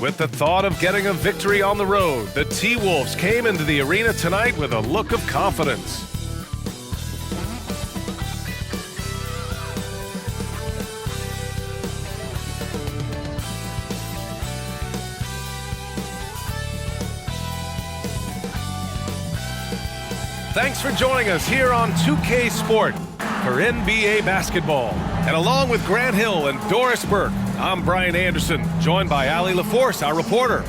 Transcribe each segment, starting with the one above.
With the thought of getting a victory on the road, the T-Wolves came into the arena tonight with a look of confidence. Thanks for joining us here on 2K Sport for NBA basketball. And along with Grant Hill and Doris Burke, I'm Brian Anderson, joined by Ali LaForce, our reporter.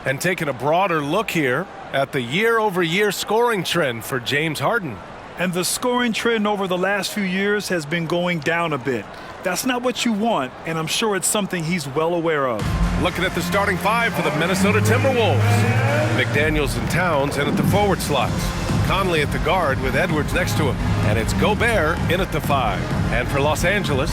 And taking a broader look here at the year-over-year scoring trend for James Harden. And the scoring trend over the last few years has been going down a bit. That's not what you want, and I'm sure it's something he's well aware of. Looking at the starting five for the Minnesota Timberwolves. McDaniels and Towns in at the forward slots. Conley at the guard with Edwards next to him. And it's Gobert in at the 5. And for Los Angeles,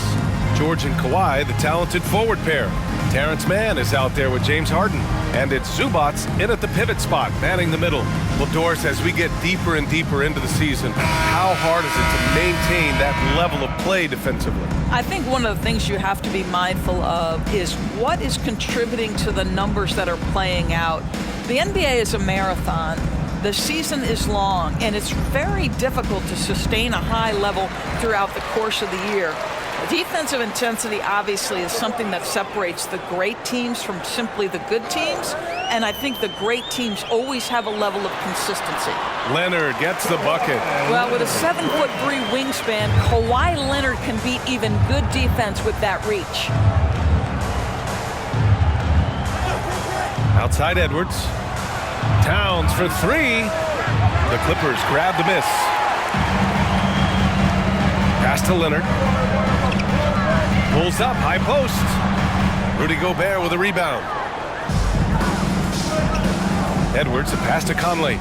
George and Kawhi, the talented forward pair. Terrence Mann is out there with James Harden. And it's Zubats in at the pivot spot, manning the middle. Well, Doris, as we get deeper and deeper into the season, how hard is it to maintain that level of play defensively? I think one of the things you have to be mindful of is what is contributing to the numbers that are playing out. The NBA is a marathon. The season is long, and it's very difficult to sustain a high level throughout the course of the year. Defensive intensity obviously is something that separates the great teams from simply the good teams, and I think the great teams always have a level of consistency. Leonard gets the bucket. Well, with a 7'3" wingspan, Kawhi Leonard can beat even good defense with that reach. Outside Edwards. Towns for 3. The Clippers grab the miss. Pass to Leonard. Pulls up, high post. Rudy Gobert with a rebound. Edwards, a pass to Conley.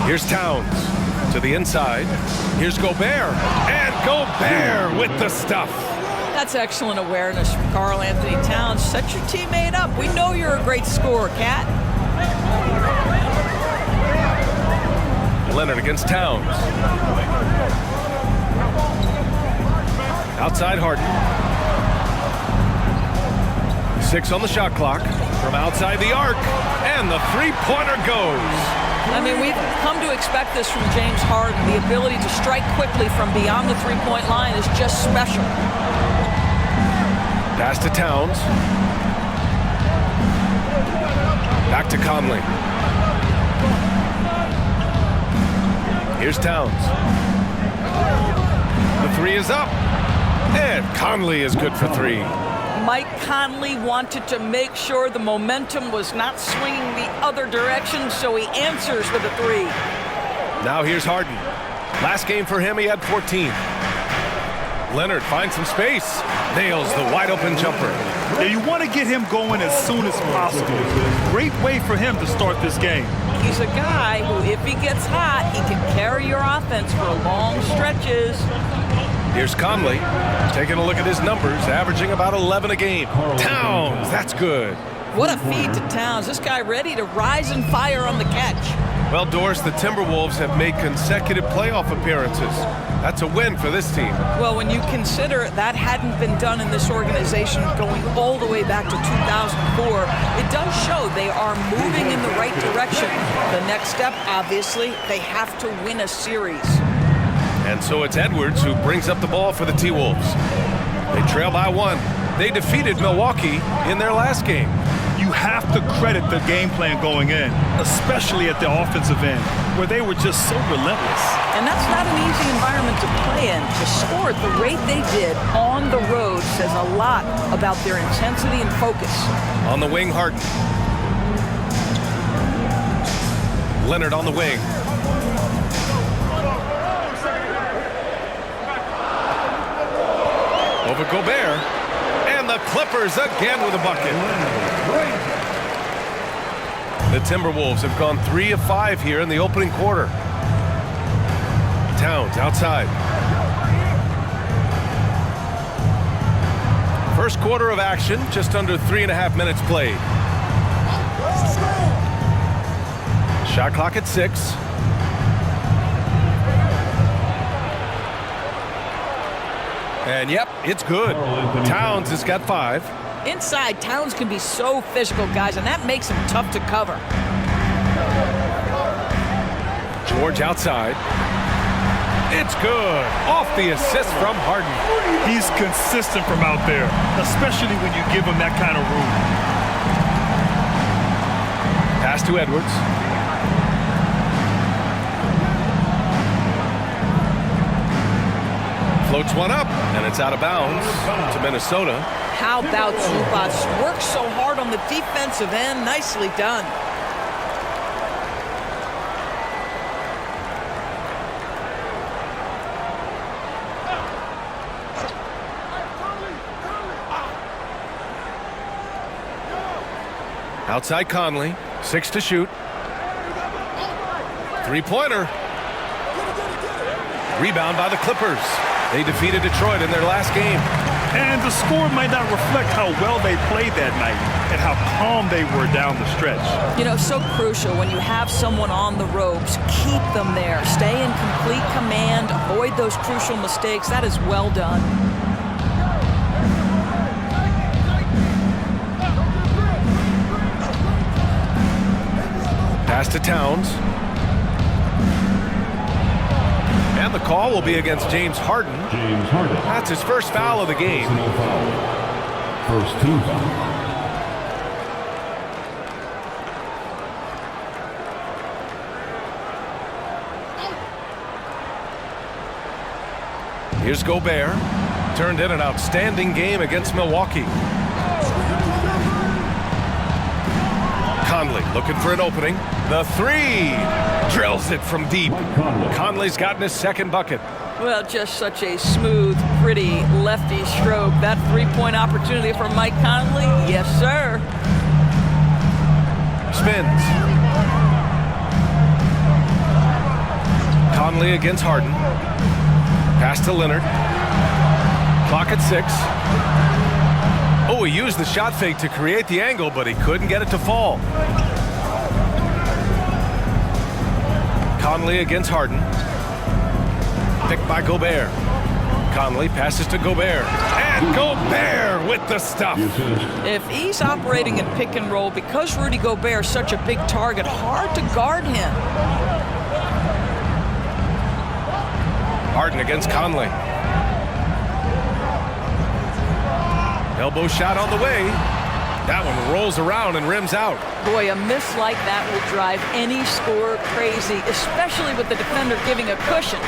Here's Towns to the inside. Here's Gobert. And Gobert with the stuff. That's excellent awareness from Karl Anthony Towns. Set your teammate up. We know you're a great scorer, Cat. Leonard against Towns. Outside Harden. 6 on the shot clock. From outside the arc. And the three-pointer goes. I mean, we've come to expect this from James Harden. The ability to strike quickly from beyond the three-point line is just special. Pass to Towns. Back to Conley. Here's Towns. The 3 is up. And Conley is good for 3. Mike Conley wanted to make sure the momentum was not swinging the other direction, so he answers with a 3. Now here's Harden. Last game for him, he had 14. Leonard finds some space. Nails the wide-open jumper. Yeah, you want to get him going as soon as possible. Great way for him to start this game. He's a guy who, if he gets hot, he can carry your offense for long stretches. Here's Conley, taking a look at his numbers, averaging about 11 a game. Towns, that's good. What a feed to Towns. This guy ready to rise and fire on the catch. Well, Doris, the Timberwolves have made consecutive playoff appearances. That's a win for this team. Well, when you consider that hadn't been done in this organization going all the way back to 2004, it does show they are moving in the right direction. The next step, obviously, they have to win a series. And so it's Edwards who brings up the ball for the T-Wolves. They trail by 1. They defeated Milwaukee in their last game. You have to credit the game plan going in, especially at the offensive end, where they were just so relentless. And that's not an easy environment to play in. To score at the rate they did on the road says a lot about their intensity and focus. On the wing, Harden. Leonard on the wing. Over Gobert. And the Clippers again with a bucket. The Timberwolves have gone 3 of 5 here in the opening quarter. Towns outside. First quarter of action, just under 3.5 minutes played. Shot clock at 6. And yep, it's good. Towns has got 5. Inside, Towns can be so physical, guys, and that makes him tough to cover. George outside. It's good. Off the assist from Harden. He's consistent from out there, especially when you give him that kind of room. Pass to Edwards. Floats one up, and it's out of bounds to Minnesota. How about Zubats? Works so hard on the defensive end. Nicely done. Outside Conley, 6 to shoot. Three-pointer. Rebound by the Clippers. They defeated Detroit in their last game. And the score might not reflect how well they played that night and how calm they were down the stretch. You know, so crucial when you have someone on the ropes. Keep them there. Stay in complete command. Avoid those crucial mistakes. That is well done. Pass to Towns. And the call will be against James Harden. James Harden. That's his first foul of the game. Personal foul. First team foul. Here's Gobert. Turned in an outstanding game against Milwaukee. Conley looking for an opening. The 3. Drills it from deep. Conley's gotten his second bucket. Well, just such a smooth, pretty lefty stroke. That three-point opportunity for Mike Conley, yes, sir. Spins. Conley against Harden. Pass to Leonard. Clock at 6. Oh, he used the shot fake to create the angle, but he couldn't get it to fall. Conley against Harden. Picked by Gobert. Conley passes to Gobert. And Gobert with the stuff. If he's operating in pick and roll, because Rudy Gobert is such a big target, hard to guard him. Harden against Conley. Elbow shot on the way. That one rolls around and rims out. Boy, a miss like that will drive any scorer crazy, especially with the defender giving a cushion.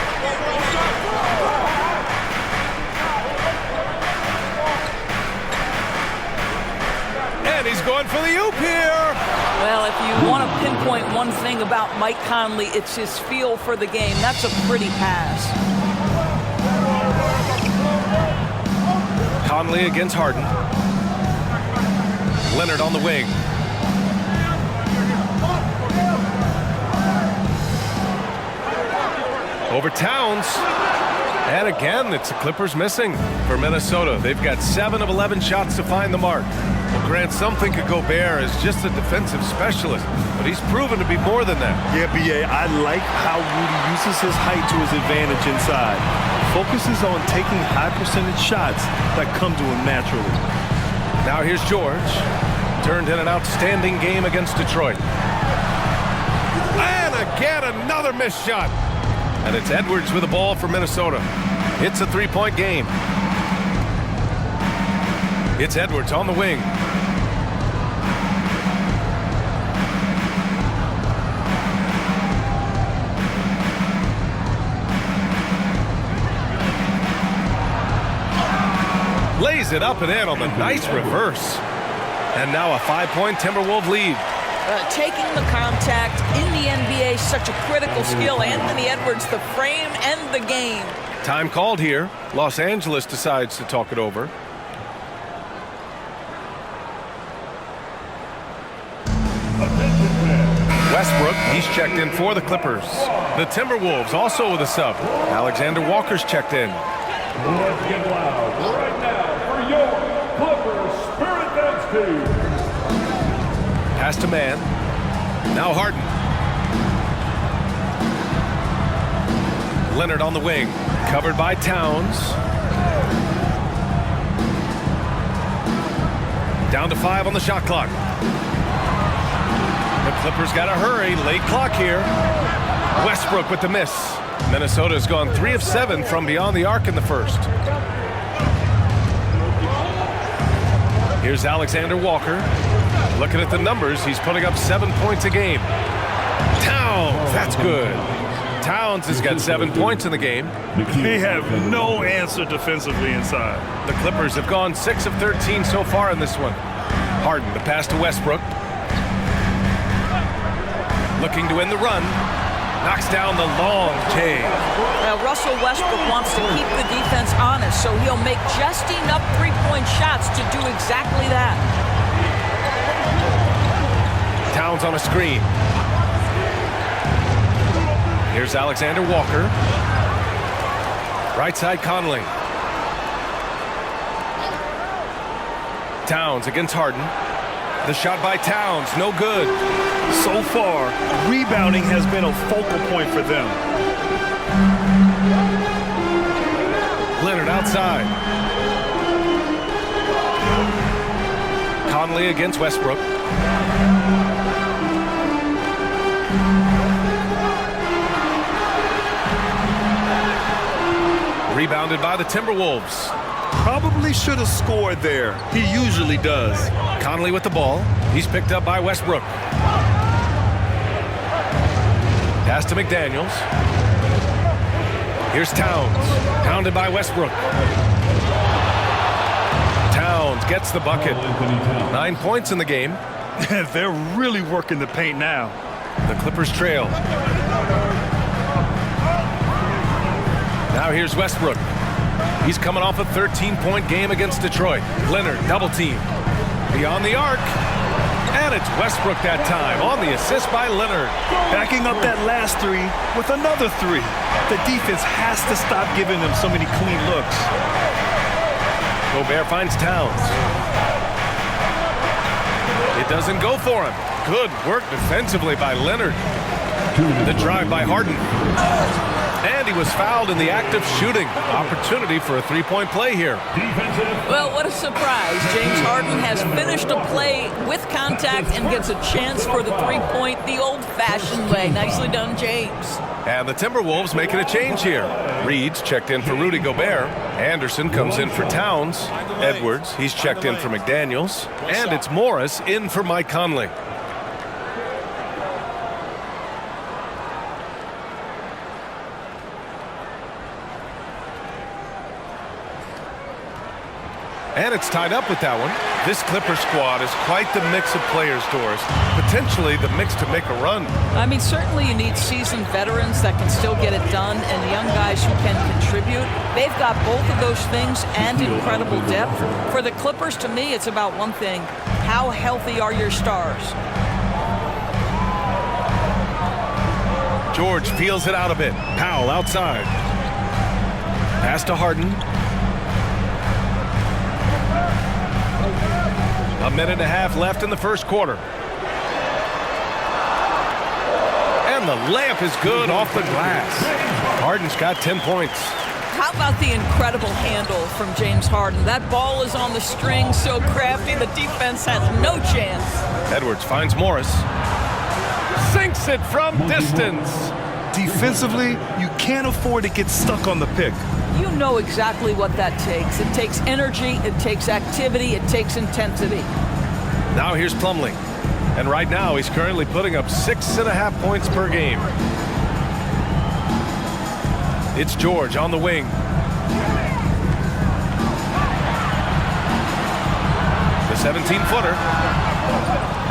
And he's going for the oop here. Well, if you want to pinpoint one thing about Mike Conley, it's his feel for the game. That's a pretty pass. Conley against Harden. Leonard on the wing. Over Towns. And again, it's the Clippers missing for Minnesota. They've got 7 of 11 shots to find the mark. Well, Grant, some think of Gobert as just a defensive specialist, but he's proven to be more than that. Yeah, B.A., I like how Rudy uses his height to his advantage inside. Focuses on taking high percentage shots that come to him naturally. Now here's George. Turned in an outstanding game against Detroit. And again, another missed shot. And it's Edwards with the ball for Minnesota. It's a 3-point game. It's Edwards on the wing. Lays it up and in on the nice reverse. And now a 5-point Timberwolves lead. Taking the contact in the NBA, such a critical skill. Anthony Edwards, the frame and the game. Time called here. Los Angeles decides to talk it over. Westbrook, he's checked in for the Clippers. The Timberwolves also with a sub. Alexander Walker's checked in. Let's get loud right now for your Clippers Spirit Dance Team. Pass to man. Now Harden. Leonard on the wing. Covered by Towns. Down to 5 on the shot clock. The Clippers got to hurry. Late clock here. Westbrook with the miss. Minnesota's gone 3 of 7 from beyond the arc in the first. Here's Alexander Walker. Looking at the numbers, he's putting up 7 points a game. Towns, that's good. Towns has got 7 points in the game. They have no answer defensively inside. The Clippers have gone 6 of 13 so far in this one. Harden, the pass to Westbrook. Looking to end the run. Knocks down the long J. Now, Russell Westbrook wants to keep the defense honest, so he'll make just enough three-point shots to do exactly that. Towns on a screen. Here's Alexander Walker. Right side Conley. Towns against Harden. The shot by Towns, no good. So far, rebounding has been a focal point for them. Leonard outside. Conley against Westbrook. Rebounded by the Timberwolves. Probably should have scored there. He usually does. Conley with the ball. He's picked up by Westbrook. Pass to McDaniels. Here's Towns. Pounded by Westbrook. Towns gets the bucket. 9 points in the game. They're really working the paint now. The Clippers trail. Now here's Westbrook. He's coming off a 13-point game against Detroit. Leonard, double team. Beyond the arc. And it's Westbrook that time on the assist by Leonard. Backing up that last three with another three. The defense has to stop giving them so many clean looks. Gobert finds Towns. It doesn't go for him. Good work defensively by Leonard. The drive by Harden. And he was fouled in the act of shooting. Opportunity for a three-point play here. Well, what a surprise. James Harden has finished a play with contact and gets a chance for the three-point the old-fashioned way. Nicely done, James. And the Timberwolves making a change here. Reed's checked in for Rudy Gobert. Anderson comes in for Towns. Edwards, he's checked in for McDaniels. And it's Morris in for Mike Conley. And it's tied up with that one. This Clipper squad is quite the mix of players, Doris. Potentially the mix to make a run. I mean, certainly you need seasoned veterans that can still get it done and young guys who can contribute. They've got both of those things and incredible depth. For the Clippers, to me, it's about one thing. How healthy are your stars? George feels it out a bit. Powell outside. Pass to Harden. A minute and a half left in the first quarter. And the layup is good off the glass. Harden's got 10 points. How about the incredible handle from James Harden? That ball is on the string, so crafty, the defense has no chance. Edwards finds Morris. Sinks it from distance. Defensively, you can't afford to get stuck on the pick. You know exactly what that takes. It takes energy, it takes activity, it takes intensity. Now here's Plumlee. And right now he's currently putting up 6.5 points per game. It's George on the wing. The 17-footer.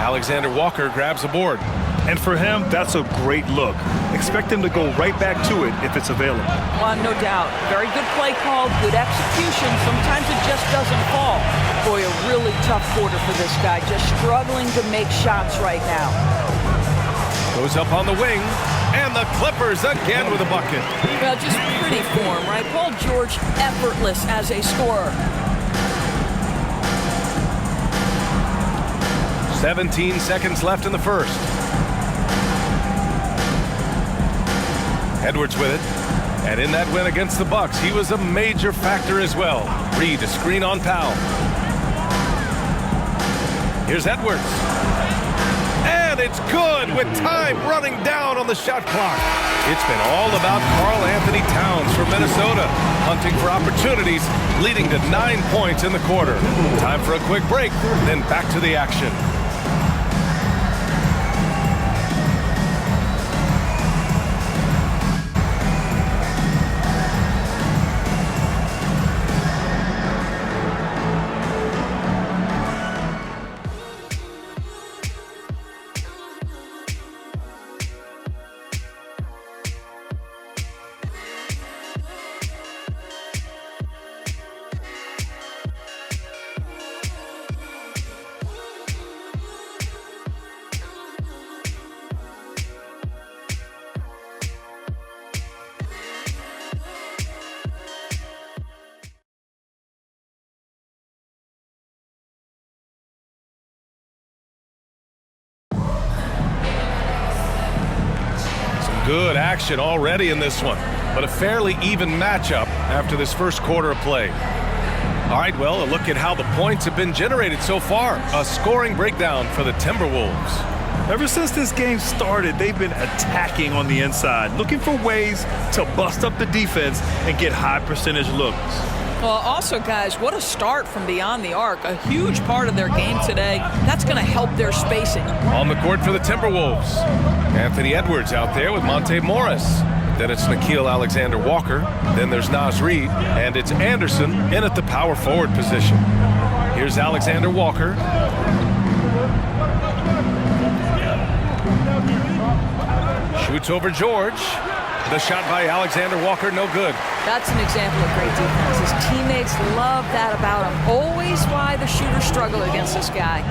Alexander Walker grabs the board. And for him, that's a great look. Expect him to go right back to it if it's available. Well, no doubt. Very good play call, good execution. Sometimes it just doesn't fall. Boy, a really tough quarter for this guy. Just struggling to make shots right now. Goes up on the wing. And the Clippers again with a bucket. Well, just pretty form, right? Paul George, effortless as a scorer. 17 seconds left in the first. Edwards with it. And in that win against the Bucks, he was a major factor as well. Reed, a screen on Powell. Here's Edwards. And it's good with time running down on the shot clock. It's been all about Karl Anthony Towns from Minnesota, hunting for opportunities, leading to 9 points in the quarter. Time for a quick break, then back to the action. Good action already in this one, but a fairly even matchup after this first quarter of play. All right, well, a look at how the points have been generated so far. A scoring breakdown for the Timberwolves. Ever since this game started, they've been attacking on the inside, looking for ways to bust up the defense and get high percentage looks. Well, also, guys, what a start from beyond the arc. A huge part of their game today. That's going to help their spacing. On the court for the Timberwolves, Anthony Edwards out there with Monte Morris. Then it's Nickeil Alexander-Walker. Then there's Naz Reid. And it's Anderson in at the power forward position. Here's Alexander-Walker. Shoots over George. The shot by Alexander-Walker, no good. That's an example of great defense. His teammates love that about him. Always why the shooters struggle against this guy.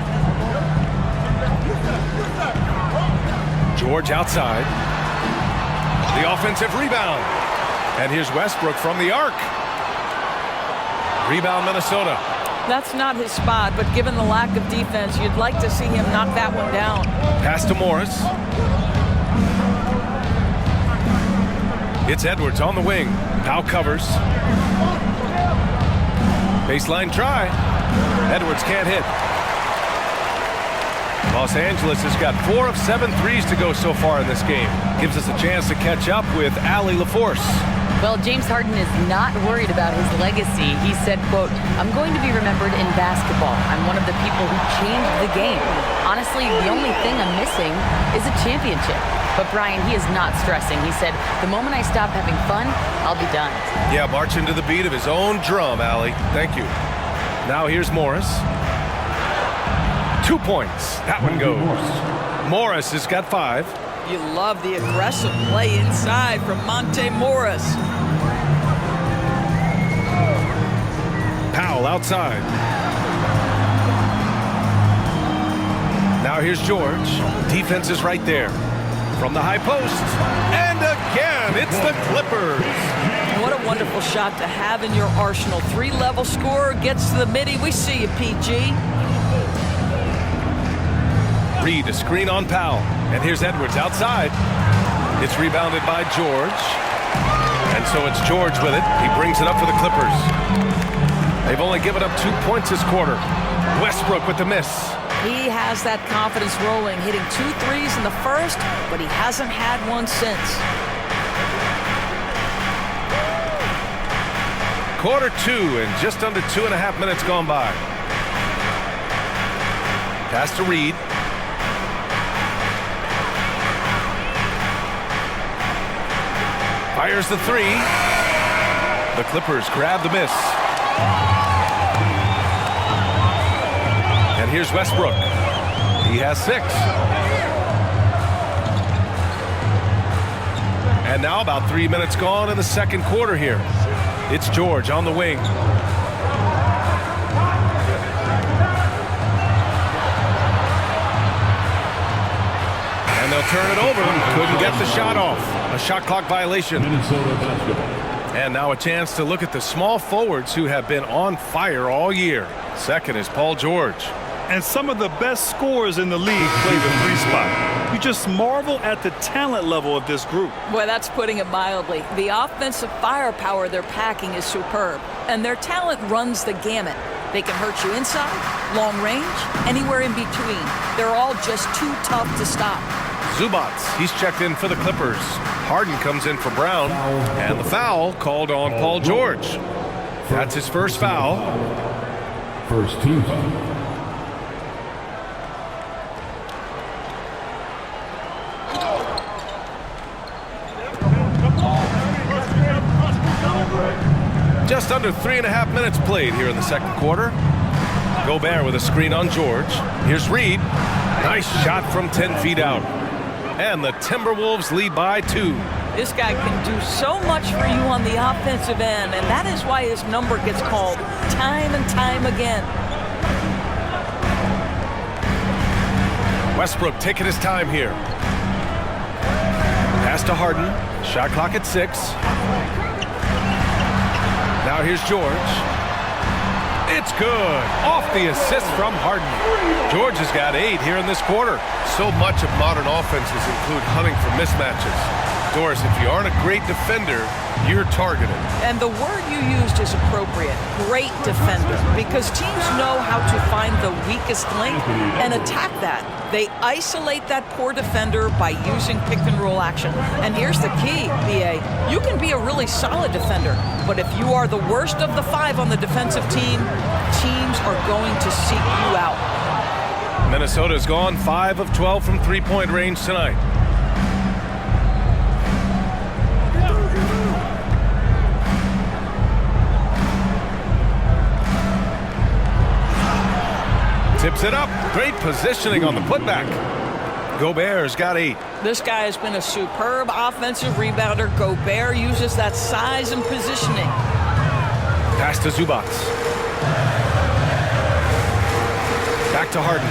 George outside. The offensive rebound. And here's Westbrook from the arc. Rebound, Minnesota. That's not his spot, but given the lack of defense, you'd like to see him knock that one down. Pass to Morris. It's Edwards on the wing. Powell covers. Baseline try. Edwards can't hit. Los Angeles has got 4 of 7 threes to go so far in this game. Gives us a chance to catch up with Allie LaForce. Well, James Harden is not worried about his legacy. He said, quote, "I'm going to be remembered in basketball. I'm one of the people who changed the game. Honestly, the only thing I'm missing is a championship." But Brian, he is not stressing. He said, "The moment I stop having fun, I'll be done." Yeah, marching to the beat of his own drum, Allie. Thank you. Now here's Morris. 2 points. That one goes. Morris has got 5. You love the aggressive play inside from Monte Morris. Powell outside. Now here's George. Defense is right there. From the high post. And again, it's the Clippers. What a wonderful shot to have in your arsenal. 3-level scorer gets to the midi. We see you, PG. Reid, a screen on Powell. And here's Edwards outside. It's rebounded by George. And so it's George with it. He brings it up for the Clippers. They've only given up 2 points this quarter. Westbrook with the miss. He has that confidence rolling, hitting 2 threes in the first, but he hasn't had one since. Quarter 2 and just under 2.5 minutes gone by. Pass to Reid. Fires the 3. The Clippers grab the miss. And here's Westbrook. He has 6. And now about 3 minutes gone in the second quarter here. It's George on the wing. And they'll turn it over. Couldn't get the shot off. A shot clock violation. And now a chance to look at the small forwards who have been on fire all year. Second is Paul George. And some of the best scorers in the league play the 3 spot. You just marvel at the talent level of this group. Boy, that's putting it mildly. The offensive firepower they're packing is superb, and their talent runs the gamut. They can hurt you inside, long range, anywhere in between. They're all just too tough to stop. Zubats, he's checked in for the Clippers. Harden comes in for Brown, and the foul called on Paul George. That's his first foul. First team foul. Just under 3.5 minutes played here in the second quarter. Gobert with a screen on George. Here's Reed. Nice shot from 10 feet out. And the Timberwolves lead by 2. This guy can do so much for you on the offensive end, and that is why his number gets called time and time again. Westbrook taking his time here. Pass to Harden. Shot clock at 6. Now here's George. It's good. Off the assist from Harden. George has got 8 here in this quarter. So much of modern offenses include hunting for mismatches. Doris, if you aren't a great defender, you're targeted. And the word you used is appropriate. Great defender. Because teams know how to find the weakest link and attack that. They isolate that poor defender by using pick-and-roll action. And here's the key, BA. You can be a really solid defender, but if you are the worst of the 5 on the defensive team, teams are going to seek you out. Minnesota's gone 5 of 12 from three-point range tonight. Tips it up. Great positioning on the putback. Gobert's got 8. This guy has been a superb offensive rebounder. Gobert uses that size and positioning. Pass to Zubats. Back to Harden.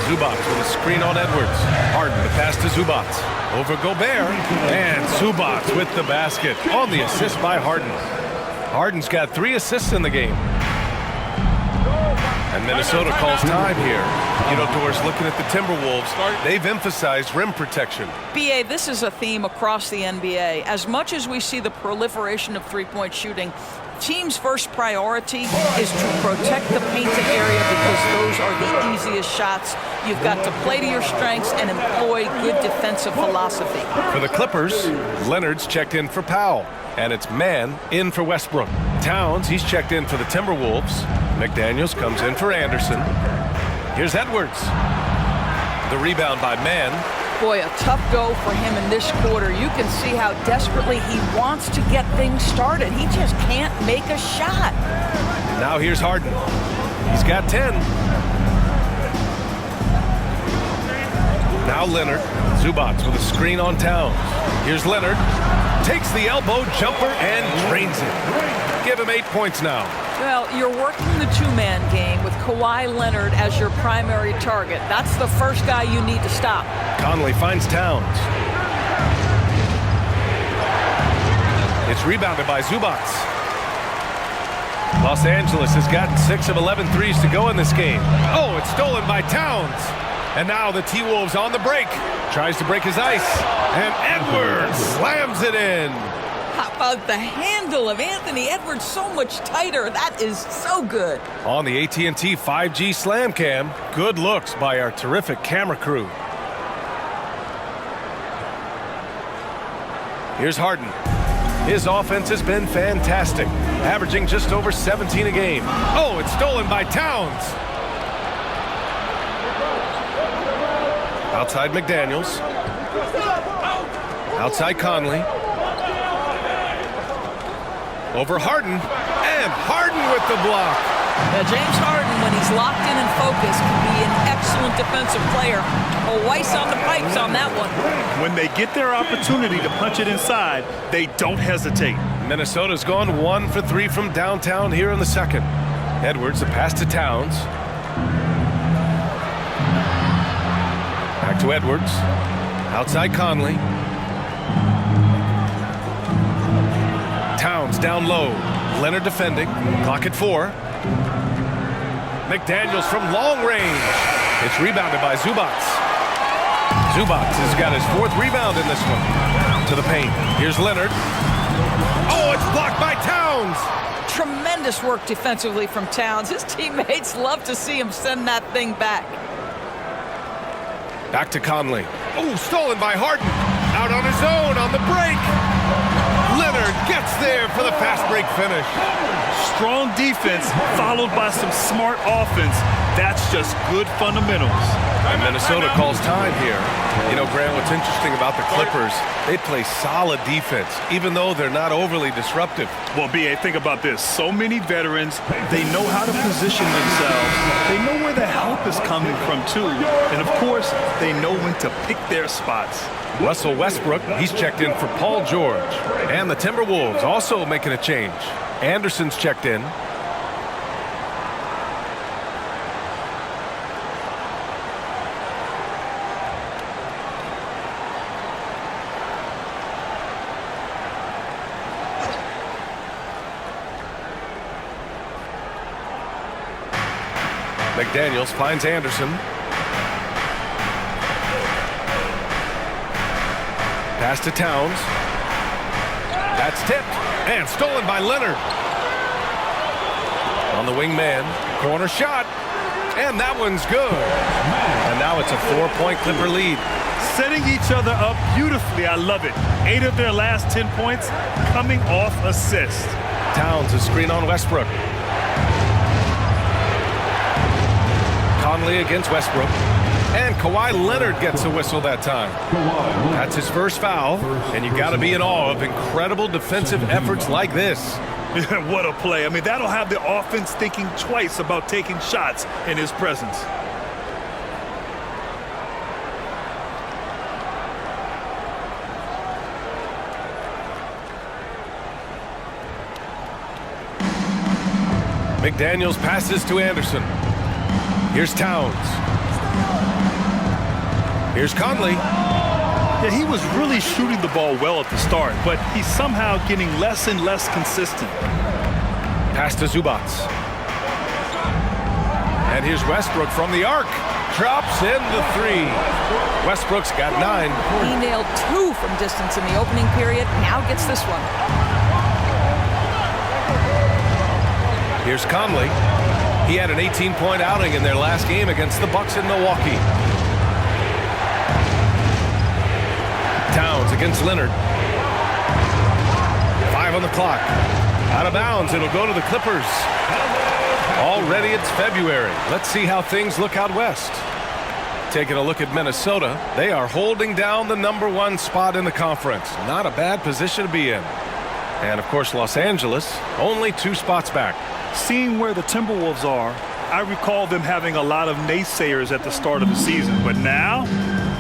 Zubats with a screen on Edwards. Harden, the pass to Zubats. Over Gobert. And Zubats with the basket on the assist by Harden. Harden's got 3 assists in the game. And Minnesota calls time here. You know, Doris, looking at the Timberwolves, they've emphasized rim protection. BA, this is a theme across the NBA. As much as we see the proliferation of three-point shooting, teams' first priority is to protect the painted area because those are the easiest shots. You've got to play to your strengths and employ good defensive philosophy. For the Clippers, Leonard's checked in for Powell. And it's Mann in for Westbrook. Towns, he's checked in for the Timberwolves. McDaniels comes in for Anderson. Here's Edwards. The rebound by Mann. Boy, a tough go for him in this quarter. You can see how desperately he wants to get things started. He just can't make a shot. Now here's Harden. He's got 10. Now Leonard. Zubats with a screen on Towns. Here's Leonard. Takes the elbow jumper and drains it. Give him 8 points now. Well, you're working the two-man game with Kawhi Leonard as your primary target. That's the first guy you need to stop. Conley finds Towns. It's rebounded by Zubats. Los Angeles has got 6 of 11 threes to go in this game. Oh, it's stolen by Towns. And now the T-Wolves on the break. Tries to break his ice. And Edwards slams it in. How about the handle of Anthony Edwards so much tighter? That is so good. On the AT&T 5G Slam Cam, good looks by our terrific camera crew. Here's Harden. His offense has been fantastic, averaging just over 17 a game. Oh, it's stolen by Towns. Outside McDaniels. Outside Conley. Over Harden. And Harden with the block. James Harden, when he's locked in and focused, can be an excellent defensive player. Weiss on the pipes on that one. When they get their opportunity to punch it inside, they don't hesitate. Minnesota's gone 1 for 3 from downtown here in the second. Edwards, the pass to Towns. Back to Edwards. Outside Conley. Towns down low. Leonard defending. Clock at 4. McDaniels from long range. It's rebounded by Zubats. Zubats has got his 4th rebound in this one. To the paint. Here's Leonard. Oh, it's blocked by Towns. Tremendous tremendous work defensively from Towns. His teammates love to see him send that thing back. Back to Conley. Oh, stolen by Harden. Out on his own on the break. Leonard gets there for the fast break finish. Strong defense followed by some smart offense. That's just good fundamentals. And Minnesota calls time here. You know, Grant, what's interesting about the Clippers, they play solid defense, even though they're not overly disruptive. Well, B.A., think about this. So many veterans, they know how to position themselves. They know where the help is coming from, too. And, of course, they know when to pick their spots. Russell Westbrook, he's checked in for Paul George. And the Timberwolves also making a change. Anderson's checked in. McDaniels finds Anderson. Pass to Towns. That's tipped and stolen by Leonard. On the wing man, corner shot, and that one's good. And now it's a 4-point Clipper lead. Setting each other up beautifully. I love it. 8 of their last 10 points coming off assist. Towns a screen on Westbrook. Conley against Westbrook. And Kawhi Leonard gets a whistle that time. That's his first foul, and you got to be in awe of incredible defensive efforts like this. What a play. I mean, that'll have the offense thinking twice about taking shots in his presence. McDaniels passes to Anderson. Here's Towns. Here's Conley. Yeah, he was really shooting the ball well at the start, but he's somehow getting less and less consistent. Pass to Zubac. And here's Westbrook from the arc. Drops in the 3. Westbrook's got 9. He nailed 2 from distance in the opening period. Now gets this one. Here's Conley. He had an 18-point outing in their last game against the Bucks in Milwaukee. Towns against Leonard. 5 on the clock. Out of bounds, it'll go to the Clippers. Already it's February. Let's see how things look out west. Taking a look at Minnesota, they are holding down the #1 spot in the conference. Not a bad position to be in. And, of course, Los Angeles, only 2 spots back. Seeing where the Timberwolves are, I recall them having a lot of naysayers at the start of the season, but now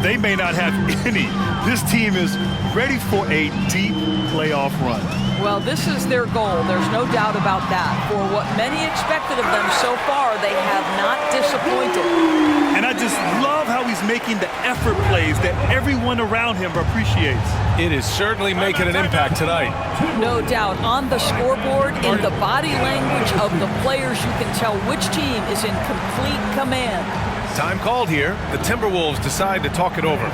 they may not have any. This team is ready for a deep playoff run. Well, this is their goal. There's no doubt about that. For what many expected of them so far, they have not disappointed. And I just love how he's making the effort plays that everyone around him appreciates. It is certainly making an impact tonight. No doubt. On the scoreboard, in the body language of the players, you can tell which team is in complete command. Time called here. The Timberwolves decide to talk it over.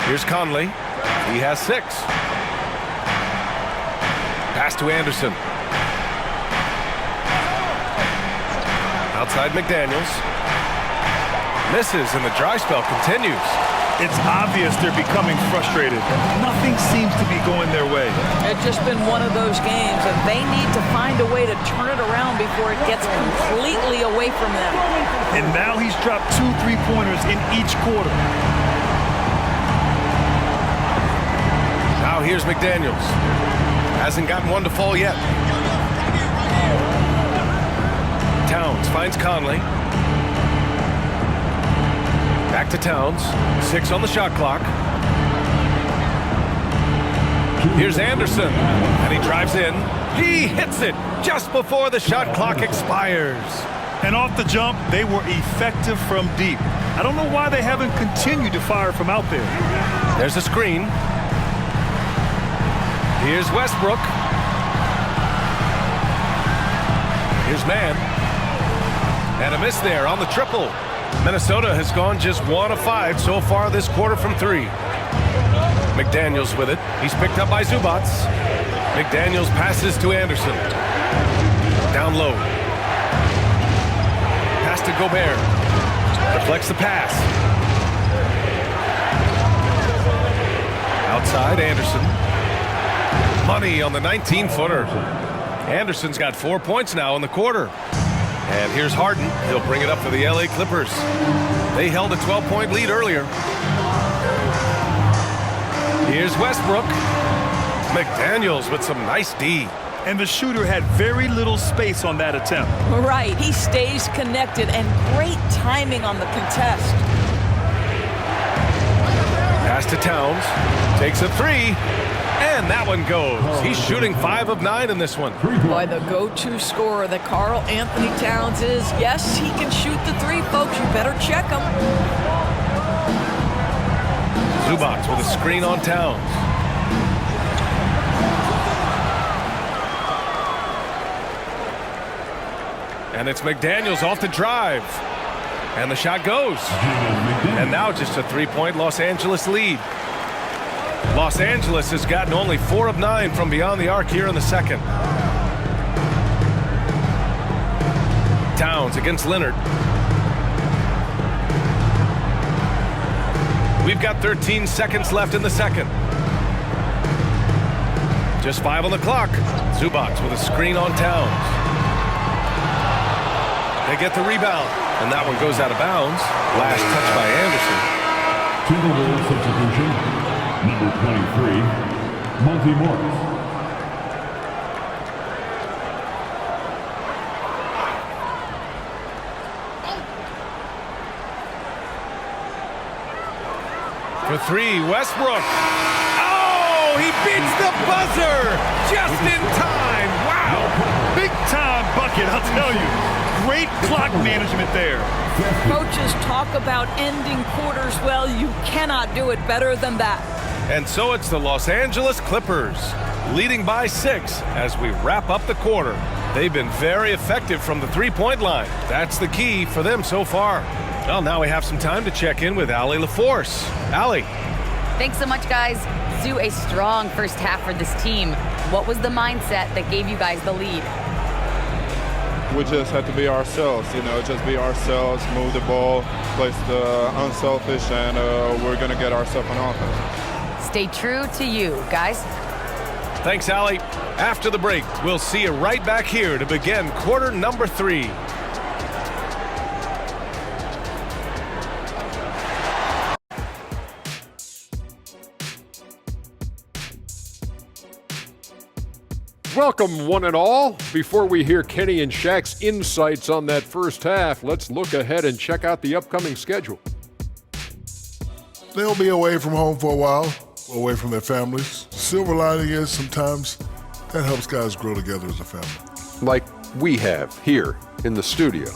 Here's Conley. He has 6. Pass to Anderson. Outside McDaniels. Misses, and the dry spell continues. It's obvious they're becoming frustrated. Nothing seems to be going their way. It's just been one of those games, and they need to find a way to turn it around before it gets completely away from them. And now he's dropped 2 3-pointers in each quarter. Now here's McDaniels. Hasn't gotten one to fall yet. Towns finds Conley. Back to Towns. 6 on the shot clock. Here's Anderson. And he drives in. He hits it just before the shot clock expires. And off the jump, they were effective from deep. I don't know why they haven't continued to fire from out there. There's a screen. Here's Westbrook. Here's man. And a miss there on the triple. Minnesota has gone just 1 of 5 so far this quarter from 3. McDaniels with it. He's picked up by Zubats. McDaniels passes to Anderson. Down low. Pass to Gobert. Deflects the pass. Outside, Anderson. Money on the 19-footer. Anderson's got 4 points now in the quarter. And here's Harden. He'll bring it up for the LA Clippers. They held a 12-point lead earlier. Here's Westbrook. McDaniels with some nice D. And the shooter had very little space on that attempt. Right, he stays connected, and great timing on the contest. Pass to Towns. Takes a 3. And that one goes. He's shooting 5 of 9 in this one. Boy, the go-to scorer that Karl Anthony Towns is. Yes, he can shoot the 3, folks. You better check him. Zubats with a screen on Towns. And it's McDaniels off the drive. And the shot goes. And now just a 3-point Los Angeles lead. Los Angeles has gotten only 4 of 9 from beyond the arc here in the second. Towns against Leonard. We've got 13 seconds left in the second. Just 5 on the clock. Zubats with a screen on Towns. They get the rebound, and that one goes out of bounds. Last touch by Anderson. Timberwolves substitution, number 23, Monty Morris. For 3, Westbrook. Oh, he beats the buzzer just in time. Wow. Big time bucket, I'll tell you. Great clock management there. Coaches talk about ending quarters well. You cannot do it better than that. And so it's the Los Angeles Clippers leading by 6 as we wrap up the quarter. They've been very effective from the 3-point line. That's the key for them so far. Well, now we have some time to check in with Allie LaForce. Allie. Thanks so much, guys. Zoo, a strong first half for this team. What was the mindset that gave you guys the lead? We just have to be ourselves, just be ourselves, move the ball, play the unselfish, and we're going to get ourselves an offense. Stay true to you, guys. Thanks, Allie. After the break, we'll see you right back here to begin quarter number 3. Welcome, one and all. Before we hear Kenny and Shaq's insights on that first half, let's look ahead and check out the upcoming schedule. They'll be away from home for a while, away from their families. Silver lining is sometimes that helps guys grow together as a family. Like we have here in the studio.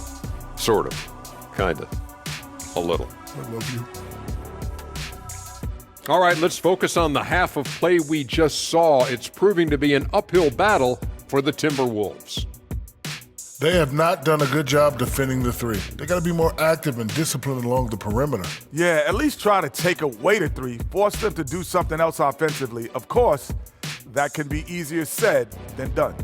Sort of. Kind of. A little. I love you. All right, let's focus on the half of play we just saw. It's proving to be an uphill battle for the Timberwolves. They have not done a good job defending the 3. They got to be more active and disciplined along the perimeter. Yeah, at least try to take away the 3, force them to do something else offensively. Of course, that can be easier said than done.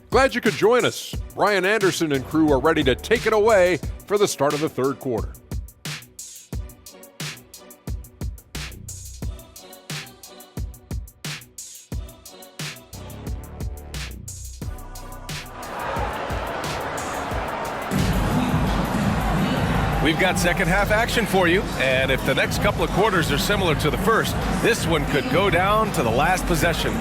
Glad you could join us. Ryan Anderson and crew are ready to take it away for the start of the third quarter. We've got second half action for you, and if the next couple of quarters are similar to the first, this one could go down to the last possession.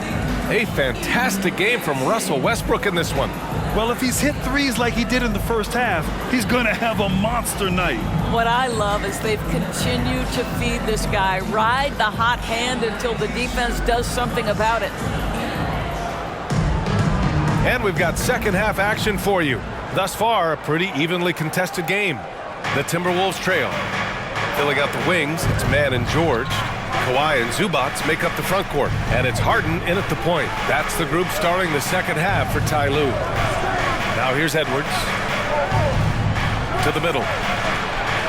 A fantastic game from Russell Westbrook in this one. Well, if he's hit 3s like he did in the first half, he's going to have a monster night. What I love is they've continued to feed this guy, ride the hot hand until the defense does something about it. And we've got second half action for you. Thus far, a pretty evenly contested game. The Timberwolves trail. Filling out the wings, it's Mann and George. Kawhi and Zubats make up the front court, and it's Harden in at the point. That's the group starting the second half for Ty Lue. Now here's Edwards. To the middle.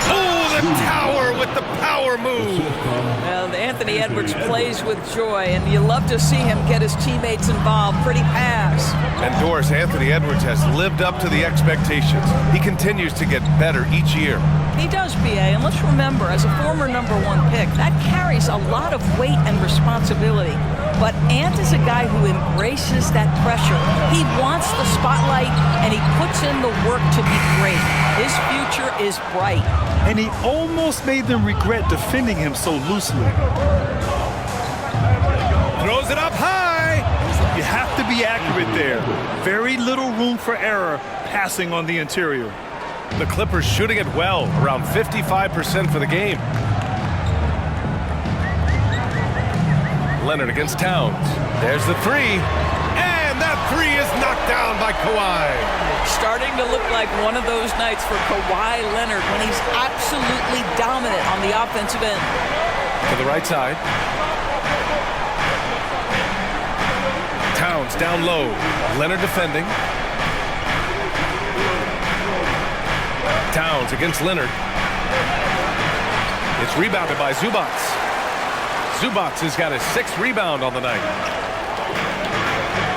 Oh, the tower with the power move. Well, Anthony Edwards plays with joy, and you love to see him get his teammates involved. Pretty pass. And Doris, Anthony Edwards has lived up to the expectations. He continues to get better each year. He does, BA, and let's remember, as a former #1 pick, that carries a lot of weight and responsibility. But Ant is a guy who embraces that pressure. He wants the spotlight, and he puts in the work to be great. His future is bright. And he almost made them regret defending him so loosely. Throws it up high. You have to be accurate there. Very little room for error passing on the interior. The Clippers shooting it well, around 55% for the game. Leonard against Towns. There's the three. And that three is knocked down by Kawhi. Starting to look like one of those nights for Kawhi Leonard when he's absolutely dominant on the offensive end. To the right side. Towns down low. Leonard defending. Towns against Leonard. It's rebounded by Zubats. Zubats has got his 6th rebound on the night.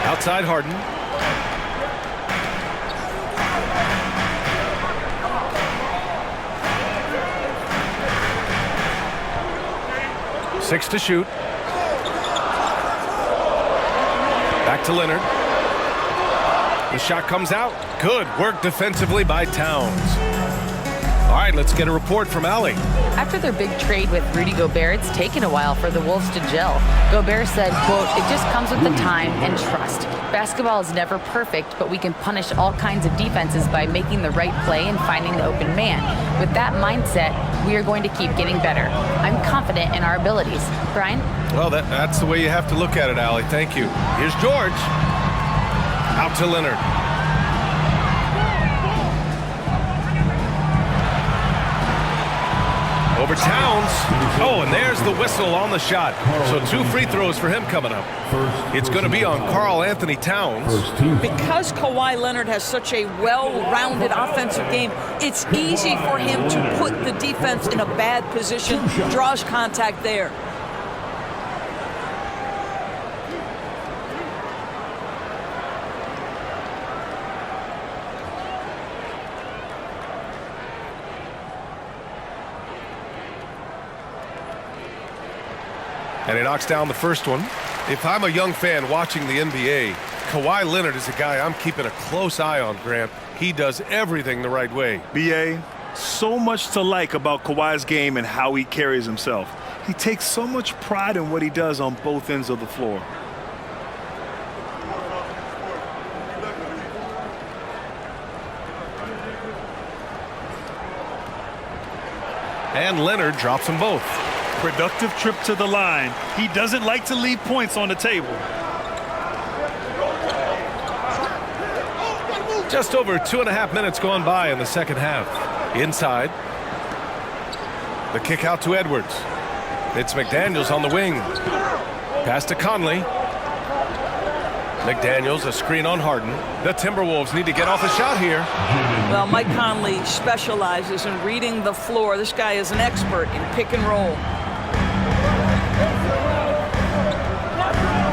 Outside Harden. Six to shoot. Back to Leonard. The shot comes out. Good work defensively by Towns. All right, let's get a report from Allie. After their big trade with Rudy Gobert, it's taken a while for the Wolves to gel. Gobert said, quote, "It just comes with the time and trust. Basketball is never perfect, but we can punish all kinds of defenses by making the right play and finding the open man. With that mindset, we are going to keep getting better. I'm confident in our abilities." Brian? Well, that's the way you have to look at it, Allie. Thank you. Here's George. Out to Leonard. Over Towns. Oh, and there's the whistle on the shot. So 2 free throws for him coming up. It's going to be on Karl Anthony Towns. Because Kawhi Leonard has such a well-rounded offensive game, it's easy for him to put the defense in a bad position, draws contact there. And he knocks down the first one. If I'm a young fan watching the NBA, Kawhi Leonard is a guy I'm keeping a close eye on, Grant. He does everything the right way. BA, so much to like about Kawhi's game and how he carries himself. He takes so much pride in what he does on both ends of the floor. And Leonard drops them both. Productive trip to the line. He doesn't like to leave points on the table. Just over 2.5 minutes gone by in the second half. Inside. The kick out to Edwards. It's McDaniels on the wing. Pass to Conley. McDaniels, a screen on Harden. The Timberwolves need to get off a shot here. Well, Mike Conley specializes in reading the floor. This guy is an expert in pick and roll.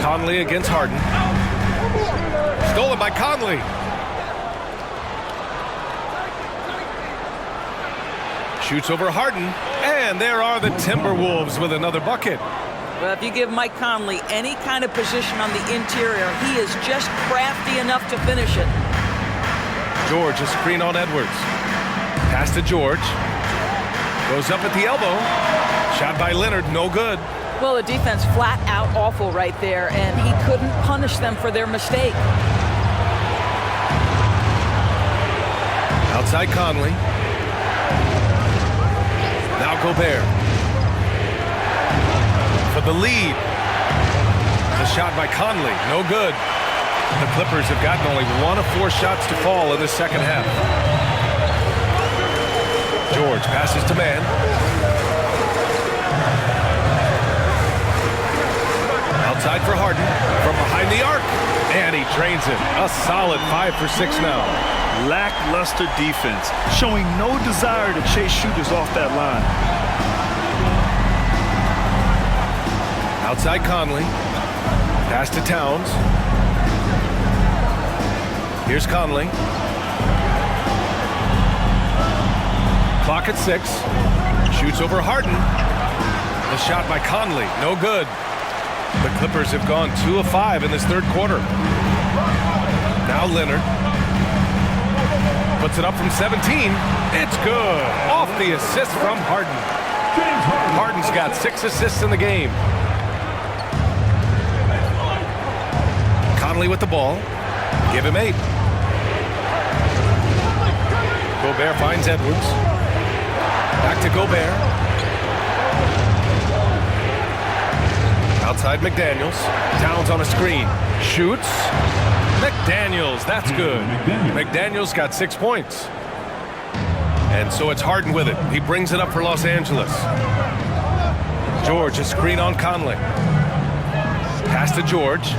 Conley against Harden. Stolen by Conley. Shoots over Harden. And there are the Timberwolves with another bucket. Well, if you give Mike Conley any kind of position on the interior, he is just crafty enough to finish it. George, a screen on Edwards. Pass to George. Goes up at the elbow. Shot by Leonard, no good. Well, the defense flat out awful right there, and he couldn't punish them for their mistake. Outside Conley. Now Gobert. For the lead. The shot by Conley, no good. The Clippers have gotten only 1 of 4 shots to fall in the second half. George passes to man. Outside for Harden from behind the arc. And he drains it. A solid 5 for 6 now. Lackluster defense, showing no desire to chase shooters off that line. Outside Conley. Pass to Towns. Here's Conley. Clock at 6. Shoots over Harden. The shot by Conley, no good. The Clippers have gone 2 of 5 in this third quarter. Now Leonard. Puts it up from 17. It's good. Off the assist from Harden. Harden's got 6 assists in the game. Conley with the ball. Give him 8. Gobert finds Edwards. Back to Gobert. Outside McDaniels. Towns on a screen. Shoots. McDaniels, that's good. McDaniels got 6 points. And so it's Harden with it. He brings it up for Los Angeles. George, a screen on Conley. Pass to George.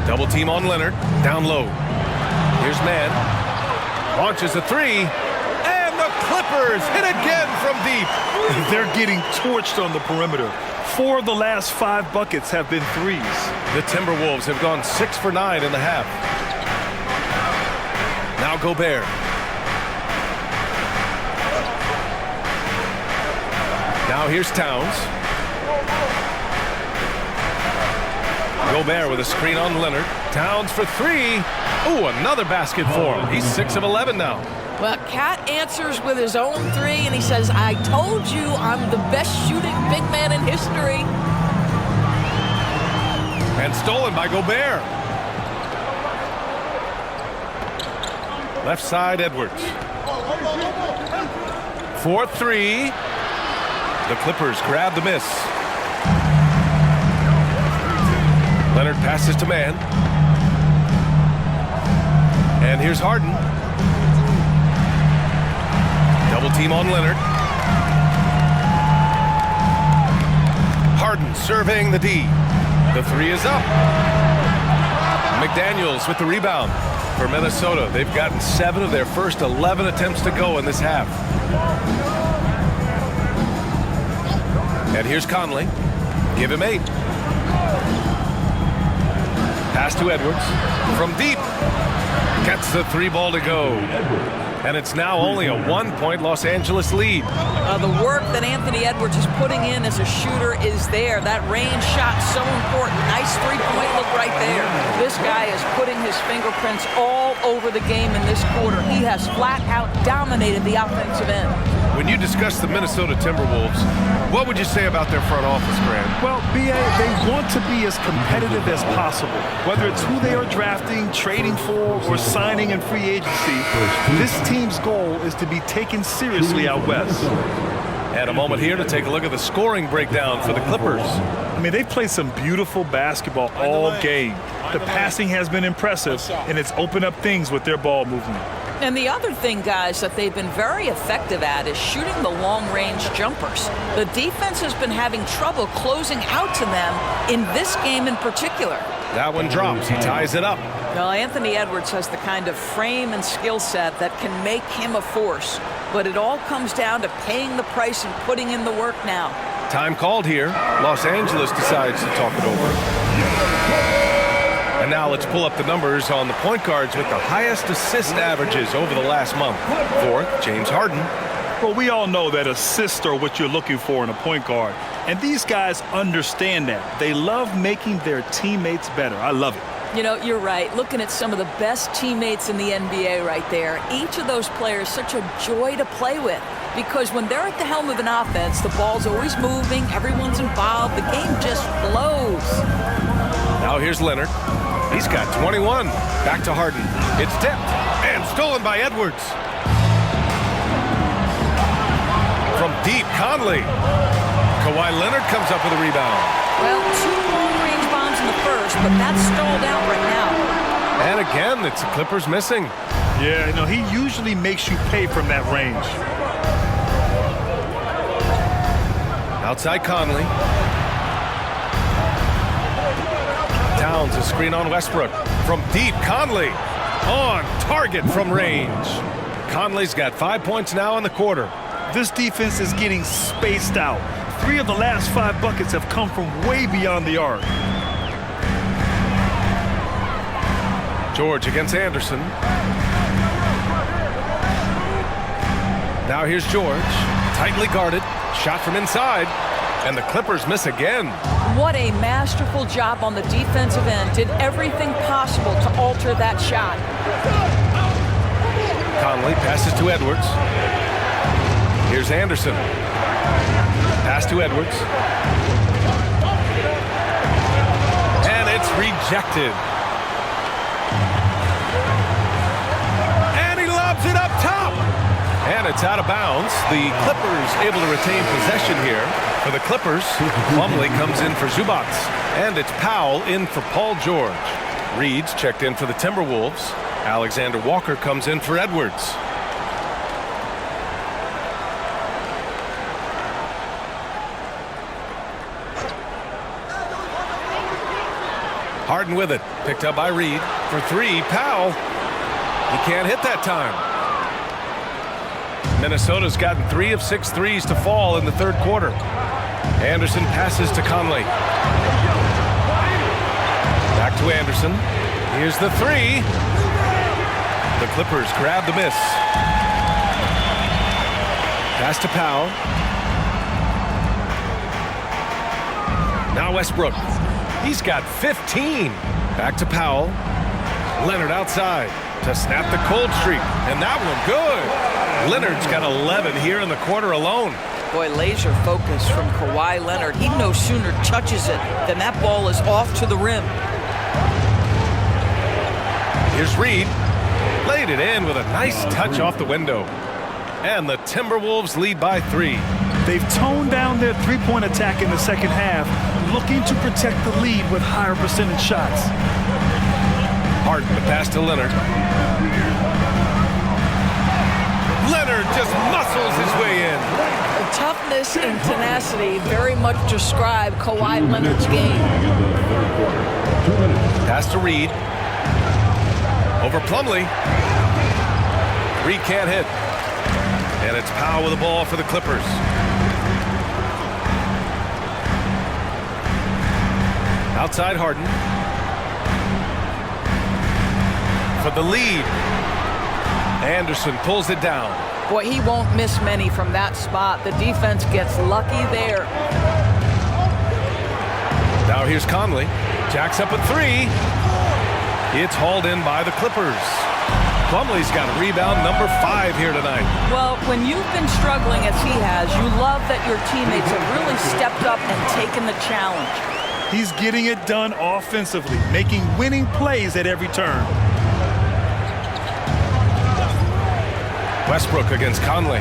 Double team on Leonard. Down low. Here's Mann. Launches a 3. And the Clippers hit again from deep. They're getting torched on the perimeter. 4 of the last 5 buckets have been threes. The Timberwolves have gone 6 for 9 in the half. Now Gobert. Now here's Towns. Gobert with a screen on Leonard. Towns for 3. Ooh, another basket for him. He's 6 of 11 now. Well, Cat answers with his own 3, and he says, I told you I'm the best shooting big man in history. And stolen by Gobert. Left side, Edwards. 4-3. The Clippers grab the miss. Leonard passes to Mann. And here's Harden. Double team on Leonard. Harden surveying the D. The 3 is up. McDaniels with the rebound for Minnesota. They've gotten 7 of their first 11 attempts to go in this half. And here's Conley. Give him 8. Pass to Edwards. From deep. Gets the 3 ball to go. And it's now only a 1-point Los Angeles lead. The work that Anthony Edwards is putting in as a shooter is there. That range shot so important. Nice 3-point look right there. This guy is putting his fingerprints all over the game in this quarter. He has flat out dominated the offensive end. When you discuss the Minnesota Timberwolves, what would you say about their front office, Grant? Well, B.A., they want to be as competitive as possible. Whether it's who they are drafting, trading for, or signing in free agency, this team's goal is to be taken seriously out west. And a moment here to take a look at the scoring breakdown for the Clippers. I mean, they've played some beautiful basketball all game. The passing has been impressive, and it's opened up things with their ball movement. And the other thing, guys, that they've been very effective at is shooting the long-range jumpers. The defense has been having trouble closing out to them in this game in particular. That one drops. He ties it up. Well, Anthony Edwards has the kind of frame and skill set that can make him a force. But it all comes down to paying the price and putting in the work now. Time called here. Los Angeles decides to talk it over. And now let's pull up the numbers on the point guards with the highest assist averages over the last month. 4th, James Harden. Well, we all know that assists are what you're looking for in a point guard. And these guys understand that. They love making their teammates better. I love it. You know, you're right. Looking at some of the best teammates in the NBA right there, each of those players such a joy to play with. Because when they're at the helm of an offense, the ball's always moving, everyone's involved, the game just flows. Now here's Leonard. He's got 21. Back to Harden. It's tipped and stolen by Edwards. From deep, Conley. Kawhi Leonard comes up with a rebound. Well, 2 long-range bombs in the first, but that's stalled out right now. And again, it's the Clippers missing. Yeah, no, he usually makes you pay from that range. Outside Conley. Towns, a screen on Westbrook. From deep, Conley on target from range. Conley's got 5 points now in the quarter. This defense is getting spaced out. 3 of the last 5 buckets have come from way beyond the arc. George against Anderson. Now here's George, tightly guarded, shot from inside, and the Clippers miss again. What a masterful job on the defensive end. Did everything possible to alter that shot. Conley passes to Edwards. Here's Anderson. Pass to Edwards. And it's rejected. And he lobs it up top. And it's out of bounds. The Clippers able to retain possession here. For the Clippers, Plumlee comes in for Zubac. And it's Powell in for Paul George. Reed's checked in for the Timberwolves. Alexander Walker comes in for Edwards. Harden with it. Picked up by Reed. For 3, Powell. He can't hit that time. Minnesota's gotten 3 of 6 threes to fall in the third quarter. Anderson passes to Conley. Back to Anderson. Here's the 3. The Clippers grab the miss. Pass to Powell. Now Westbrook. He's got 15. Back to Powell. Leonard outside to snap the cold streak. And that one good. Leonard's got 11 here in the quarter alone. Boy, laser focus from Kawhi Leonard. He no sooner touches it than that ball is off to the rim. Here's Reed. Laid it in with a nice touch off the window. And the Timberwolves lead by 3. They've toned down their three-point attack in the second half, looking to protect the lead with higher percentage shots. Harden the pass to Leonard. Leonard just muscles his way in. Toughness and tenacity very much describe Kawhi Leonard's game. Pass to Reed. Over Plumlee. Reed can't hit. And it's Powell with the ball for the Clippers. Outside Harden. For the lead. Anderson pulls it down. Boy, he won't miss many from that spot. The defense gets lucky there. Now here's Conley. Jacks up a 3. It's hauled in by the Clippers. Plumlee's got rebound number 5 here tonight. Well, when you've been struggling as he has, you love that your teammates have really stepped up and taken the challenge. He's getting it done offensively, making winning plays at every turn. Westbrook against Conley.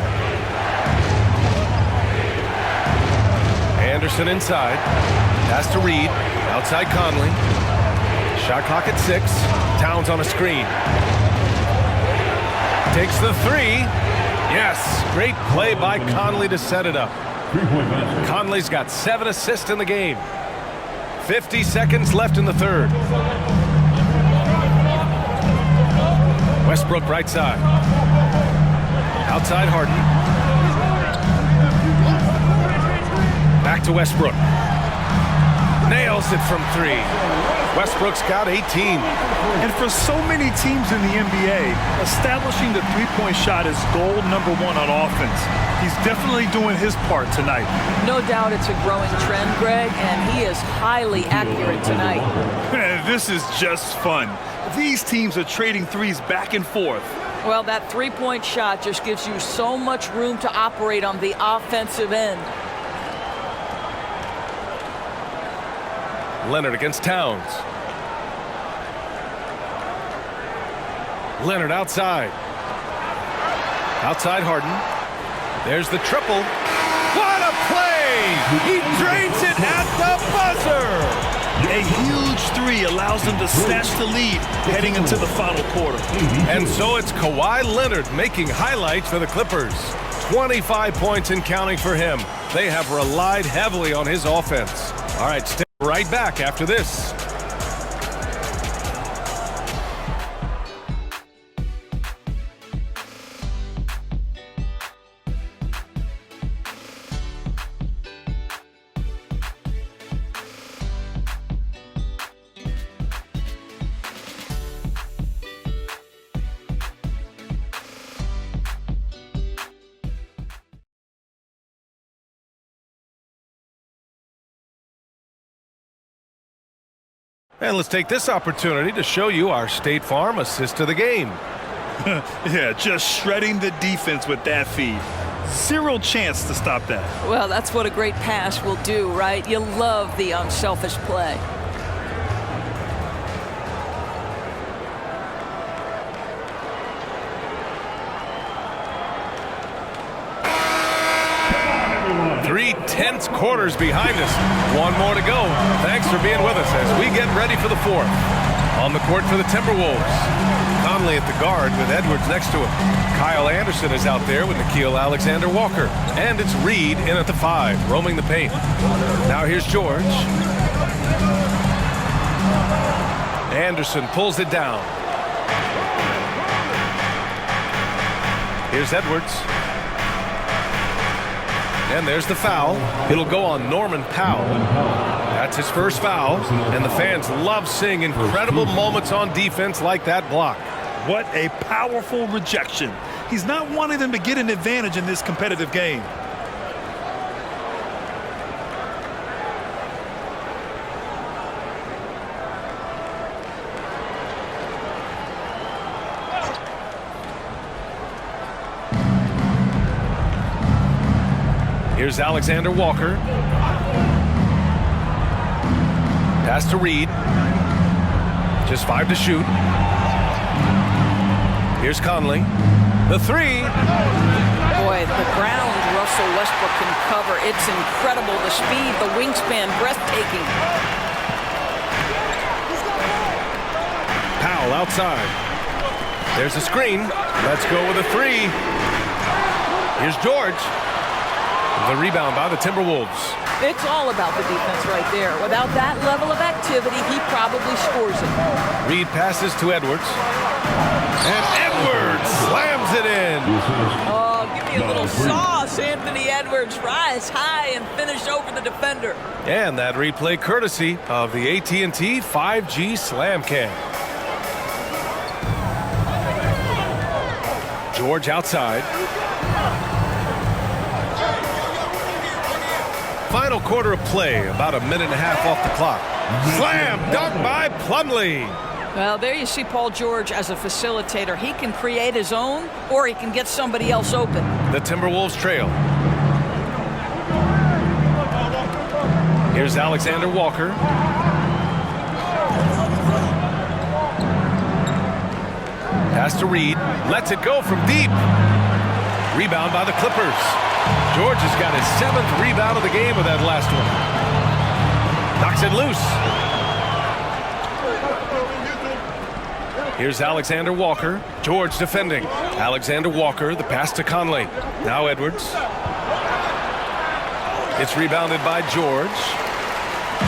Anderson inside. Pass to Reed. Outside Conley. Shot clock at 6. Towns on a screen. Takes the 3. Yes, great play by Conley to set it up. Conley's got 7 assists in the game. 50 seconds left in the third. Westbrook right side. Outside Harden. Back to Westbrook. Nails it from 3. Westbrook's got 18. And for so many teams in the NBA, establishing the three-point shot is goal number 1 on offense. He's definitely doing his part tonight. No doubt it's a growing trend, Greg, and he is highly accurate tonight. This is just fun. These teams are trading threes back and forth. Well, that three-point shot just gives you so much room to operate on the offensive end. Leonard against Towns. Leonard outside. Outside Harden. There's the triple. What a play! He drains it at the buzzer! A huge 3 allows them to snatch the lead heading into the final quarter. And so it's Kawhi Leonard making highlights for the Clippers. 25 points and counting for him. They have relied heavily on his offense. All right, stay right back after this. And let's take this opportunity to show you our State Farm assist to the game. Yeah, just shredding the defense with that feed. Zero chance to stop that. Well, that's what a great pass will do, right? You love the unselfish play. Three tense quarters behind us. One more to go. Thanks for being with us as we get ready for the fourth. On the court for the Timberwolves. Conley at the guard with Edwards next to him. Kyle Anderson is out there with Nickeil Alexander-Walker. And it's Reed in at the 5, roaming the paint. Now here's George. Anderson pulls it down. Here's Edwards. And there's the foul. It'll go on Norman Powell. That's his first foul. And the fans love seeing incredible moments on defense like that block. What a powerful rejection. He's not wanting them to get an advantage in this competitive game. Here's Alexander Walker. Pass to Reed. Just 5 to shoot. Here's Conley. The 3. Boy, the ground Russell Westbrook can cover. It's incredible. The speed, the wingspan, breathtaking. Powell outside. There's a screen. Let's go with a 3. Here's George. The rebound by the Timberwolves. It's all about the defense right there. Without that level of activity, he probably scores it. Reed passes to Edwards. And Edwards slams it in. Oh, give me a little sauce, Anthony Edwards. Rise high and finish over the defender. And that replay courtesy of the AT&T 5G Slam Cam. George outside. Final quarter of play, about a minute and a half off the clock. Slam dunk by Plumlee. Well, there you see Paul George as a facilitator. He can create his own, or he can get somebody else open. The Timberwolves trail. Here's Alexander Walker. Pass to Reed. Lets it go from deep. Rebound by the Clippers. George has got his 7th rebound of the game with that last one. Knocks it loose. Here's Alexander Walker. George defending. Alexander Walker, the pass to Conley. Now Edwards. It's rebounded by George.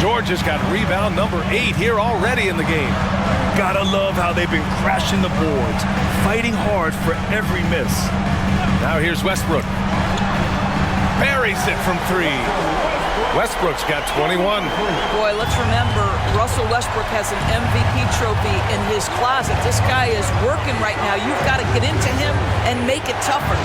George has got rebound number 8 here already in the game. Gotta love how they've been crashing the boards, fighting hard for every miss. Now here's Westbrook. Buries it from 3. Westbrook's got 21. Boy, let's remember, Russell Westbrook has an MVP trophy in his closet. This guy is working right now. You've got to get into him and make it tougher.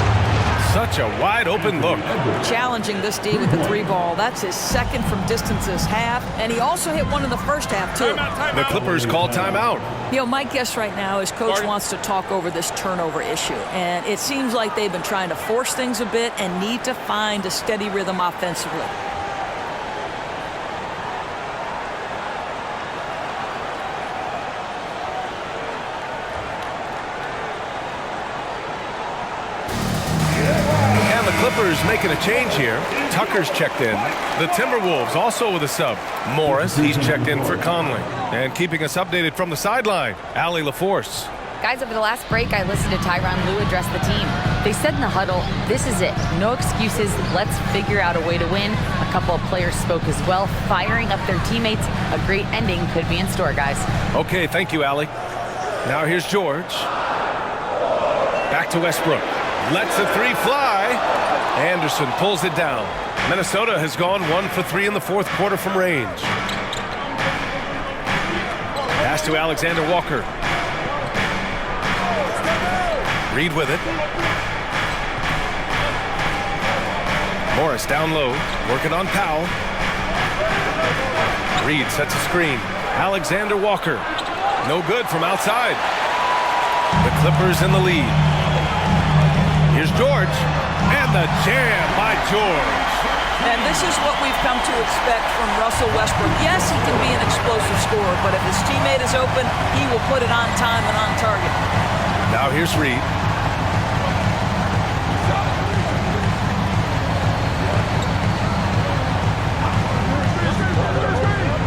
Such a wide open look. Challenging this D with the 3 ball. That's his 2nd from distance this half. And he also hit one in the first half, too. The Clippers call timeout. You know, my guess right now is Coach wants to talk over this turnover issue. And it seems like they've been trying to force things a bit and need to find a steady rhythm offensively. Clippers making a change here. Tucker's checked in. The Timberwolves also with a sub. Morris, he's checked in for Conley. And keeping us updated from the sideline, Allie LaForce. Guys, over the last break, I listened to Tyronn Lue address the team. They said in the huddle, this is it. No excuses. Let's figure out a way to win. A couple of players spoke as well, firing up their teammates. A great ending could be in store, guys. Okay, thank you, Allie. Now here's George. Back to Westbrook. Lets the 3 fly. Anderson pulls it down. Minnesota has gone 1 for 3 in the 4th quarter from range. Pass to Alexander Walker. Reed with it. Morris down low, working on Powell. Reed sets a screen. Alexander Walker. No good from outside. The Clippers in the lead. Here's George. And the jam by George. And this is what we've come to expect from Russell Westbrook. Yes, he can be an explosive scorer, but if his teammate is open, he will put it on time and on target. Now here's Reed.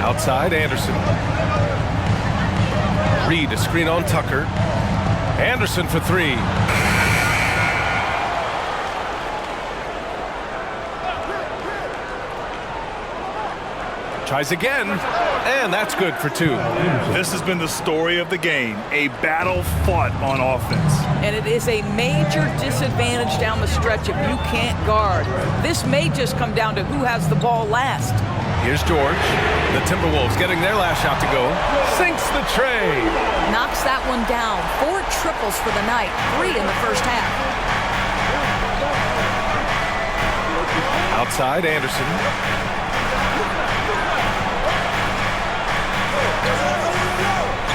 Outside, Anderson. Reed, a screen on Tucker. Anderson for three. Tries again, and that's good for two. This has been the story of the game, a battle fought on offense. And it is a major disadvantage down the stretch if you can't guard. This may just come down to who has the ball last. Here's George. The Timberwolves getting their last shot to go. Sinks the tray. Knocks that one down. 4 triples for the night, 3 in the first half. Outside, Anderson.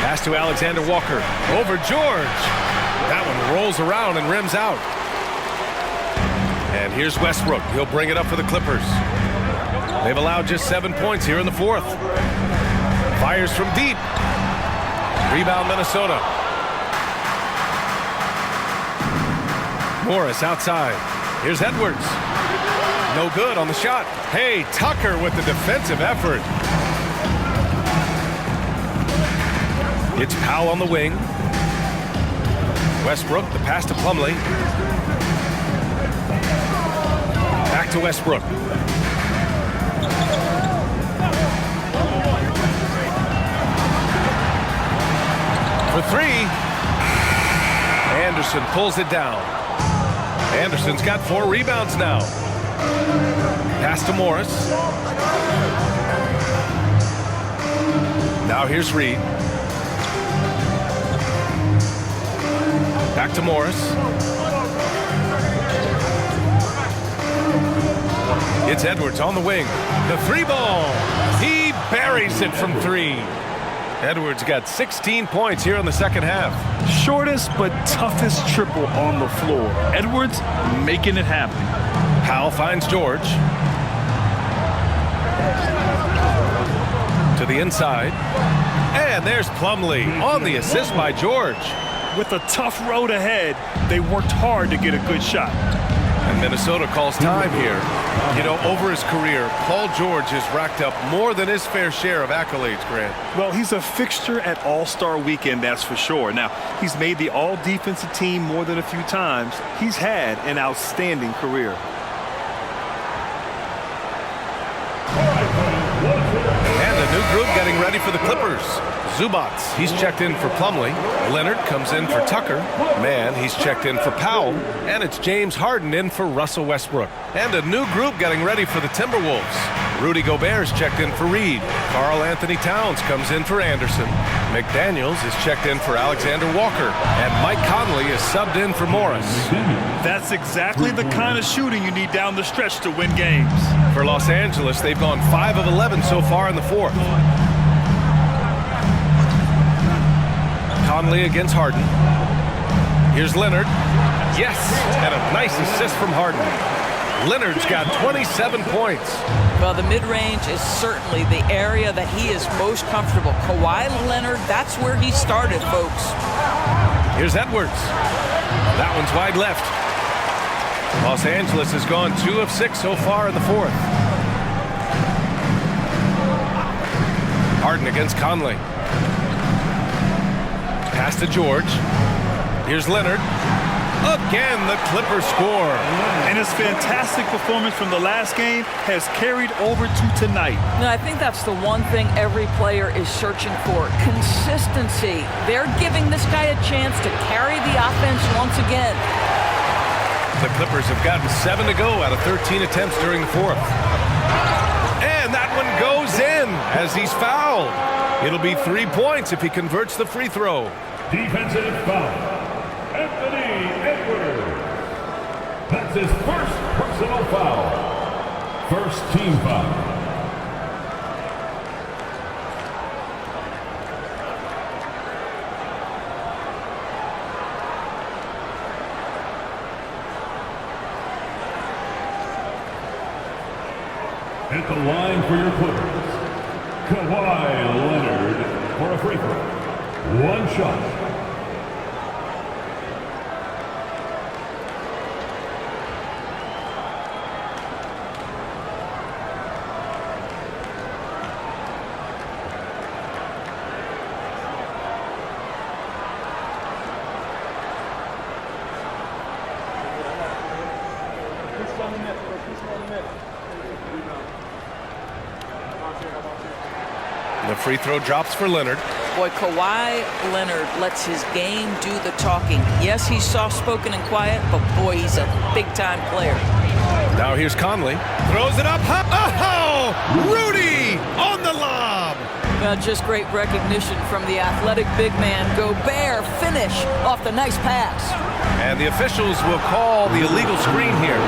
Pass to Alexander Walker. Over George. That one rolls around and rims out. And here's Westbrook. He'll bring it up for the Clippers. They've allowed just 7 points here in the fourth. Fires from deep. Rebound, Minnesota. Morris outside. Here's Edwards. No good on the shot. Hey, Tucker with the defensive effort. It's Powell on the wing. Westbrook, the pass to Plumlee. Back to Westbrook. For three. Anderson pulls it down. Anderson's got 4 rebounds now. Pass to Morris. Now here's Reed. Back to Morris. It's Edwards on the wing. The 3-ball. He buries it from 3. Edwards got 16 points here in the second half. Shortest but toughest triple on the floor. Edwards making it happen. Powell finds George. To the inside. And there's Plumlee on the assist by George. With a tough road ahead, they worked hard to get a good shot. And Minnesota calls time here. You know, over his career, Paul George has racked up more than his fair share of accolades, Grant. Well, he's a fixture at All-Star Weekend, that's for sure. Now, he's made the All-Defensive Team more than a few times. He's had an outstanding career. And a new group getting ready for the Clippers. Zubats, he's checked in for Plumlee. Leonard comes in for Tucker. Mann, he's checked in for Powell. And it's James Harden in for Russell Westbrook. And a new group getting ready for the Timberwolves. Rudy Gobert's checked in for Reed. Karl Anthony Towns comes in for Anderson. McDaniels is checked in for Alexander Walker. And Mike Conley is subbed in for Morris. That's exactly the kind of shooting you need down the stretch to win games. For Los Angeles, they've gone 5 of 11 so far in the fourth. Conley against Harden. Here's Leonard. Yes, and a nice assist from Harden. Leonard's got 27 points. Well, the mid-range is certainly the area that he is most comfortable. Kawhi Leonard, that's where he started, folks. Here's Edwards. That one's wide left. Los Angeles has gone 2 of 6 so far in the fourth. Harden against Conley. Pass to George. Here's Leonard. Again, the Clippers score. And his fantastic performance from the last game has carried over to tonight. No, I think that's the one thing every player is searching for. Consistency. They're giving this guy a chance to carry the offense once again. The Clippers have gotten 7 to go out of 13 attempts during the fourth. And that one goes in as he's fouled. It'll be 3 points if he converts the free throw. Defensive foul. Anthony Edwards. That's his first personal foul. First team foul. At the line for your Clippers, Kawhi Leonard for a free throw. One shot. The free throw drops for Leonard. Boy, Kawhi Leonard lets his game do the talking. Yes, he's soft-spoken and quiet, but boy, he's a big-time player. Now here's Conley. Throws it up. Oh! Rudy on the lob. Well, just great recognition from the athletic big man. Gobert finish off the nice pass. And the officials will call the illegal screen here.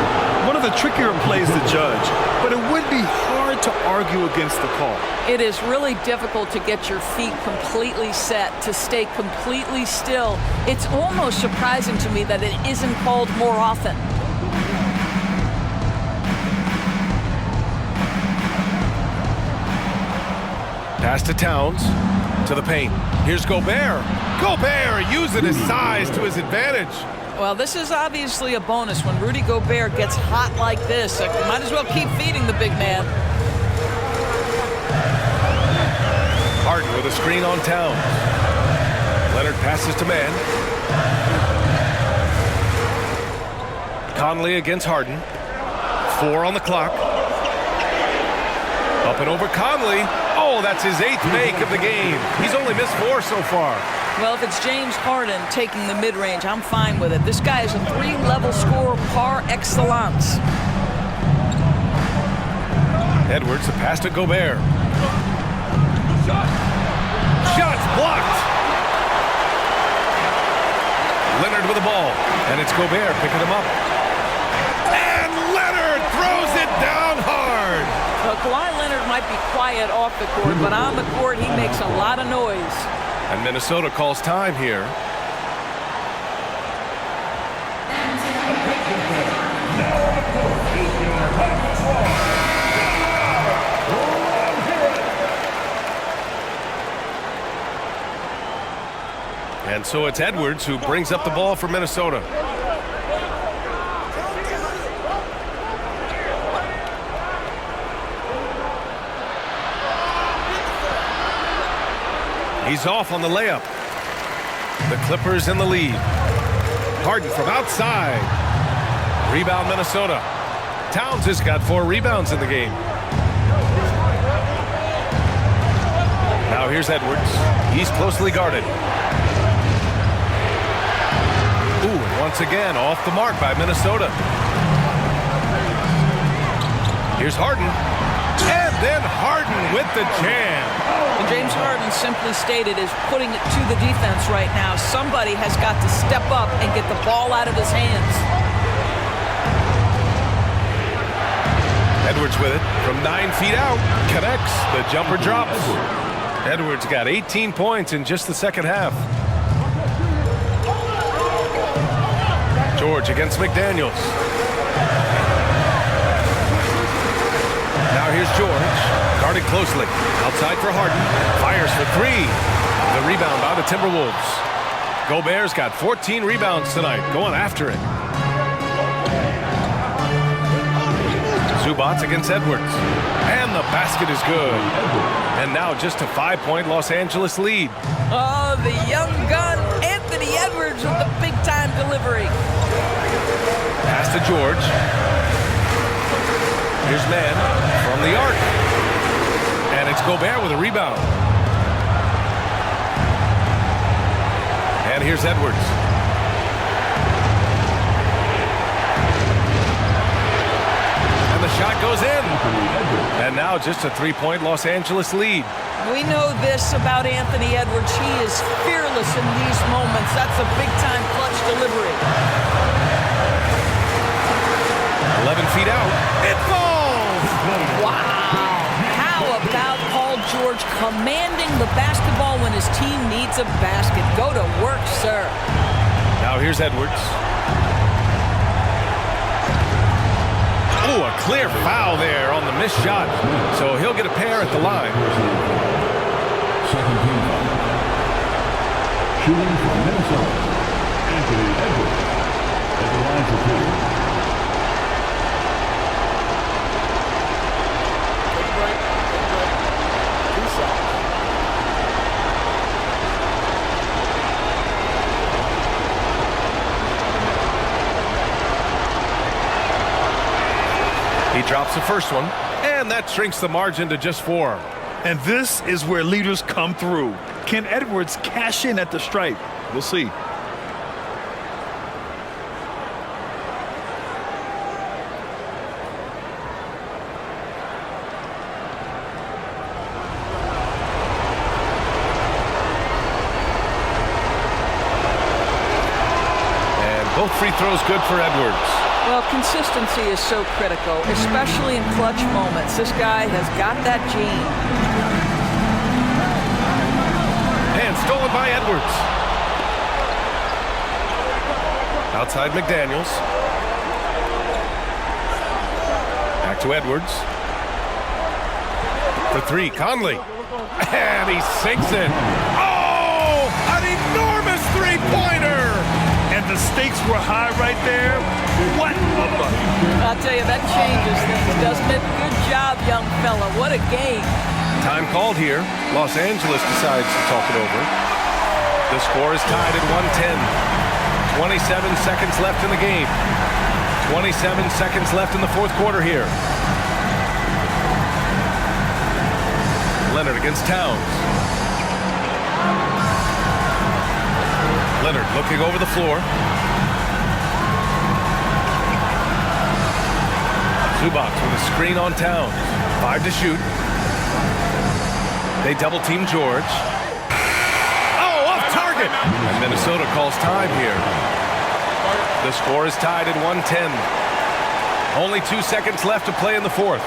One of the trickier plays to judge, but it would be hard to argue against the call. It is really difficult to get your feet completely set, to stay completely still. It's almost surprising to me that it isn't called more often. Pass to Towns, to the paint. Here's Gobert. Gobert using his size to his advantage. Well, this is obviously a bonus when Rudy Gobert gets hot like this. You might as well keep feeding the big man. Harden with a screen on Towns. Leonard passes to man. Conley against Harden. 4 on the clock. Up and over Conley. Oh, that's his 8th make of the game. He's only missed 4 so far. Well, if it's James Harden taking the mid-range, I'm fine with it. This guy is a 3-level scorer par excellence. Edwards, a pass to Gobert. Shots blocked. Leonard with the ball, and it's Gobert picking him up. And Leonard throws it down hard. Well, Kawhi Leonard might be quiet off the court, but on the court he makes a lot of noise. And Minnesota calls time here. And so it's Edwards who brings up the ball for Minnesota. He's off on the layup. The Clippers in the lead. Harden from outside. Rebound Minnesota. Towns has got 4 rebounds in the game. Now here's Edwards. He's closely guarded. Ooh, and once again off the mark by Minnesota. Here's Harden. And then Harden with the jam. And James Harden simply stated is putting it to the defense right now. Somebody has got to step up and get the ball out of his hands. Edwards with it from 9 feet out. Connects. The jumper drops. Edwards got 18 points in just the second half. George against McDaniels. Now here's George. Guarded closely. Outside for Harden. Fires for 3. The rebound by the Timberwolves. Gobert's got 14 rebounds tonight. Going after it. Zubats against Edwards. And the basket is good. And now just a 5-point Los Angeles lead. Oh, the young gun, Anthony Edwards with the big-time delivery. Pass to George. Here's man from the arc. And it's Gobert with a rebound. And here's Edwards. And the shot goes in. And now just a 3-point Los Angeles lead. We know this about Anthony Edwards. He is fearless in these moments. That's a big-time clutch delivery. 11 feet out. It falls! Wow. How about Paul George commanding the basketball when his team needs a basket? Go to work, sir. Now here's Edwards. Ooh, a clear foul there on the missed shot. So he'll get a pair at the line. Second team foul. Shooting from Minnesota, Anthony Edwards at the line for two. He drops the first one, and that shrinks the margin to just 4. And this is where leaders come through. Can Edwards cash in at the stripe? We'll see. And both free throws good for Edwards. Well, consistency is so critical, especially in clutch moments. This guy has got that gene. And stolen by Edwards. Outside McDaniels. Back to Edwards. For 3, Conley. And he sinks it. Oh, an enormous three-pointer. And the stakes were high right there. What a bucket. I'll tell you, that changes things, doesn't it? Good job, young fella. What a game. Time called here. Los Angeles decides to talk it over. The score is tied at 110. 27 seconds left in the game. 27 seconds left in the fourth quarter here. Leonard against Towns. Leonard looking over the floor. Zubac with a screen on Towns. 5 to shoot. They double team George. Oh, off target! And Minnesota calls time here. The score is tied at 110. Only 2 seconds left to play in the fourth.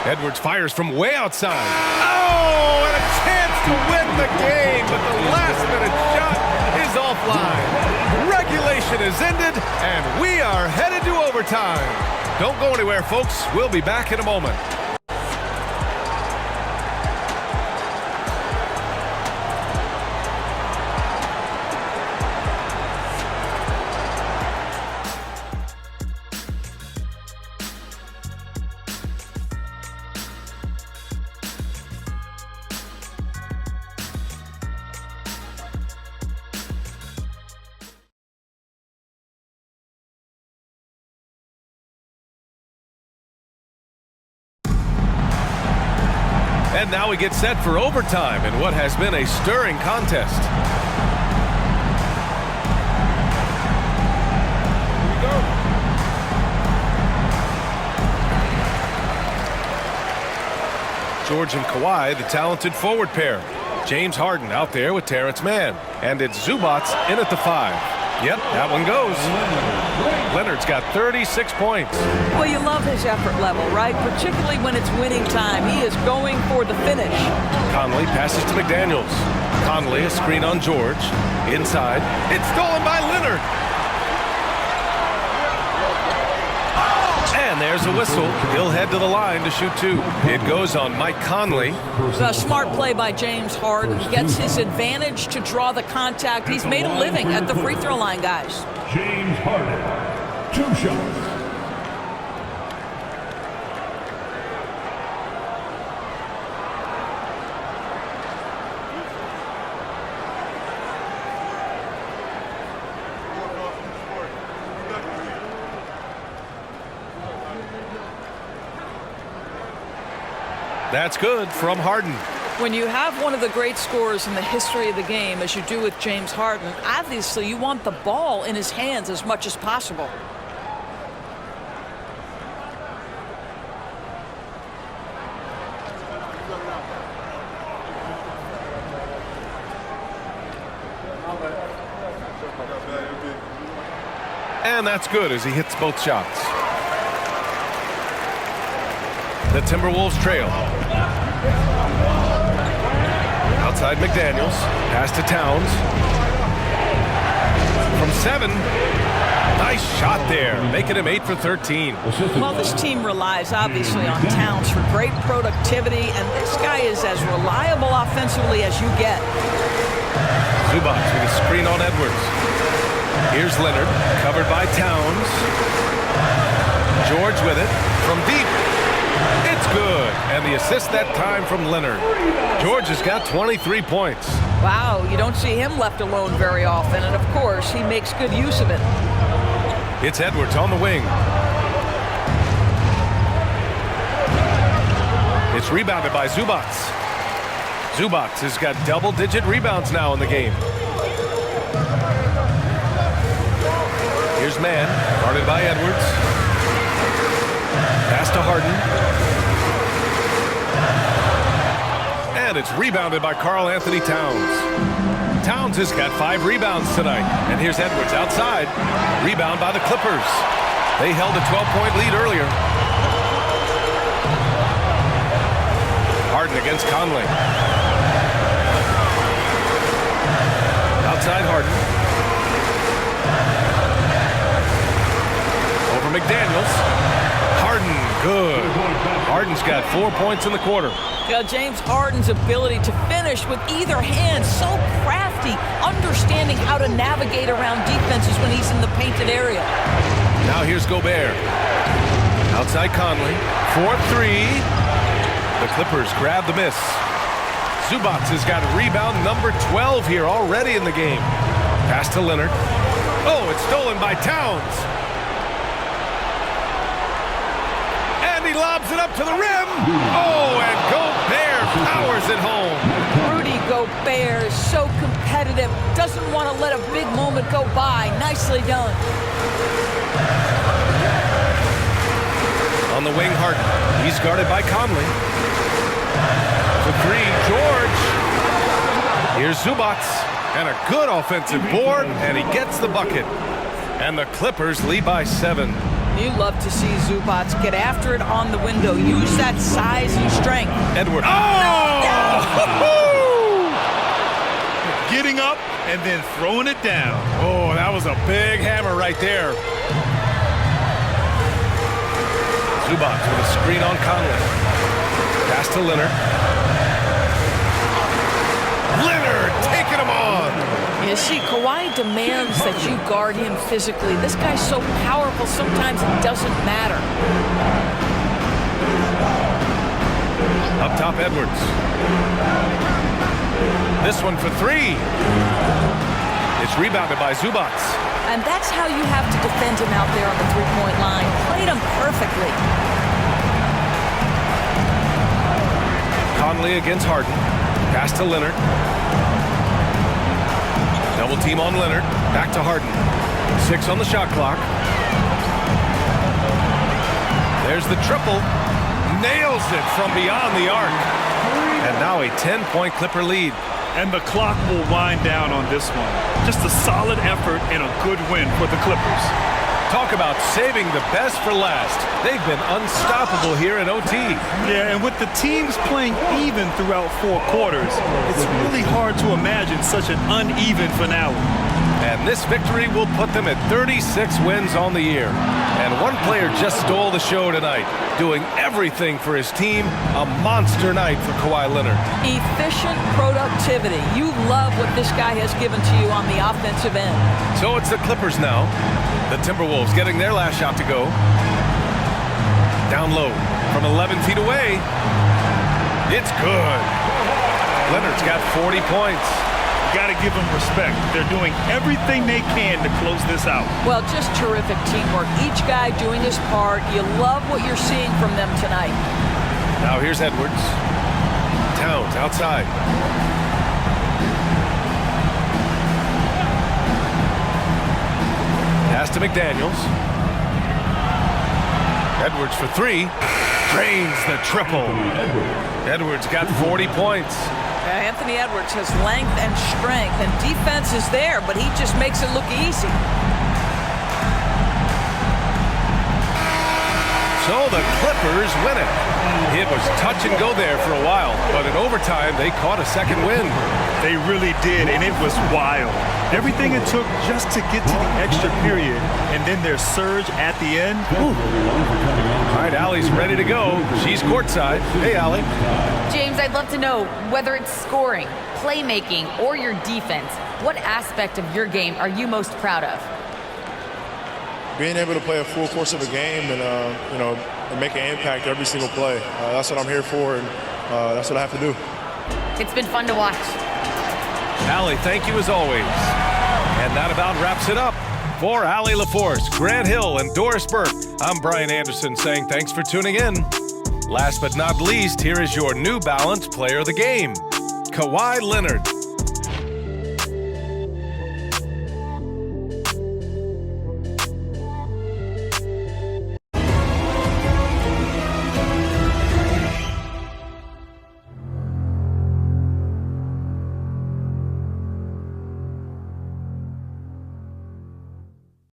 Edwards fires from way outside. Oh, and a chance to win the game, but the last-minute shot is offline. Regulation is ended, and we are headed to overtime. Don't go anywhere, folks. We'll be back in a moment. And now we get set for overtime in what has been a stirring contest. George and Kawhi, the talented forward pair. James Harden out there with Terrence Mann. And it's Zubac in at the 5. Yep, that one goes. Leonard's got 36 points. Well, you love his effort level, right? Particularly when it's winning time. He is going for the finish. Conley passes to McDaniels. Conley, a screen on George. Inside. It's stolen by Leonard. And there's a whistle. He'll head to the line to shoot 2. It goes on Mike Conley. A smart play by James Harden. Gets his advantage to draw the contact. He's made a living at the free throw line, guys. James Harden, 2 shots. That's good from Harden. When you have one of the great scorers in the history of the game, as you do with James Harden, obviously you want the ball in his hands as much as possible. And that's good as he hits both shots. The Timberwolves trail. Outside McDaniels. Pass to Towns. From 7. Nice shot there, making him 8 for 13. Well, this team relies obviously on Towns for great productivity, and this guy is as reliable offensively as you get. Zubac with a screen on Edwards. Here's Leonard, covered by Towns. George with it from deep. It's good, and the assist that time from Leonard. George has got 23 points. Wow, you don't see him left alone very often, and of course, he makes good use of it. It's Edwards on the wing. It's rebounded by Zubac. Zubac has got double-digit rebounds now in the game. Here's Mann, guarded by Edwards. Pass to Harden. And it's rebounded by Karl Anthony Towns. Towns has got 5 rebounds tonight. And here's Edwards outside. Rebound by the Clippers. They held a 12-point lead earlier. Harden against Conley. Outside Harden. Over McDaniels. Harden, good. Harden's got 4 points in the quarter. James Harden's ability to finish with either hand, so crafty, understanding how to navigate around defenses when he's in the painted area. Now here's Gobert. Outside Conley. 4-3. The Clippers grab the miss. Zubac has got rebound number 12 here already in the game. Pass to Leonard. Oh, it's stolen by Towns. And he lobs it up to the rim. Oh, and Gobert powers it home. Rudy Gobert is so competitive. Doesn't want to let a big moment go by. Nicely done. On the wing, Harden. He's guarded by Conley. For 3, George. Here's Zubac. And a good offensive board, and he gets the bucket. And the Clippers lead by 7. You love to see Zubac get after it on the window. Use that size and strength. Edward. Getting up and then throwing it down. Oh, that was a big hammer right there. Zubac with a screen on Conley. Pass to Leonard. Leonard taking him on. You see, Kawhi demands that you guard him physically. This guy's so powerful, sometimes it doesn't matter. Up top, Edwards. This one for 3. It's rebounded by Zubac. And that's how you have to defend him out there on the three-point line. Played him perfectly. Conley against Harden. Pass to Leonard. Double team on Leonard. Back to Harden. 6 on the shot clock. There's the triple. Nails it from beyond the arc. And now a 10-point Clipper lead. And the clock will wind down on this one. Just a solid effort and a good win for the Clippers. Talk about saving the best for last. They've been unstoppable here in OT. Yeah, and with the teams playing even throughout 4 quarters, it's really hard to imagine such an uneven finale. And this victory will put them at 36 wins on the year. And one player just stole the show tonight, doing everything for his team. A monster night for Kawhi Leonard. Efficient productivity. You love what this guy has given to you on the offensive end. So it's the Clippers now. The Timberwolves getting their last shot to go. Down low from 11 feet away. It's good. Leonard's got 40 points. Got to give them respect. They're doing everything they can to close this out. Well, just terrific teamwork. Each guy doing his part. You love what you're seeing from them tonight. Now here's Edwards. Towns outside. Pass to McDaniels. Edwards for 3. Drains the triple. Edwards got 40 points. Anthony Edwards has length and strength, and defense is there, but he just makes it look easy. So the Clippers win it. It was touch and go there for a while, but in overtime, they caught a second win. They really did, and it was wild. Everything it took just to get to the extra period, and then their surge at the end. Ooh. All right, Allie's ready to go. She's courtside. Hey, Allie. James, I'd love to know whether it's scoring, playmaking, or your defense. What aspect of your game are you most proud of? Being able to play a full course of a game and, and make an impact every single play. That's what I'm here for, and that's what I have to do. It's been fun to watch. Allie, thank you as always. And that about wraps it up. For Allie LaForce, Grant Hill, and Doris Burke, I'm Brian Anderson saying thanks for tuning in. Last but not least, here is your New Balance Player of the Game, Kawhi Leonard.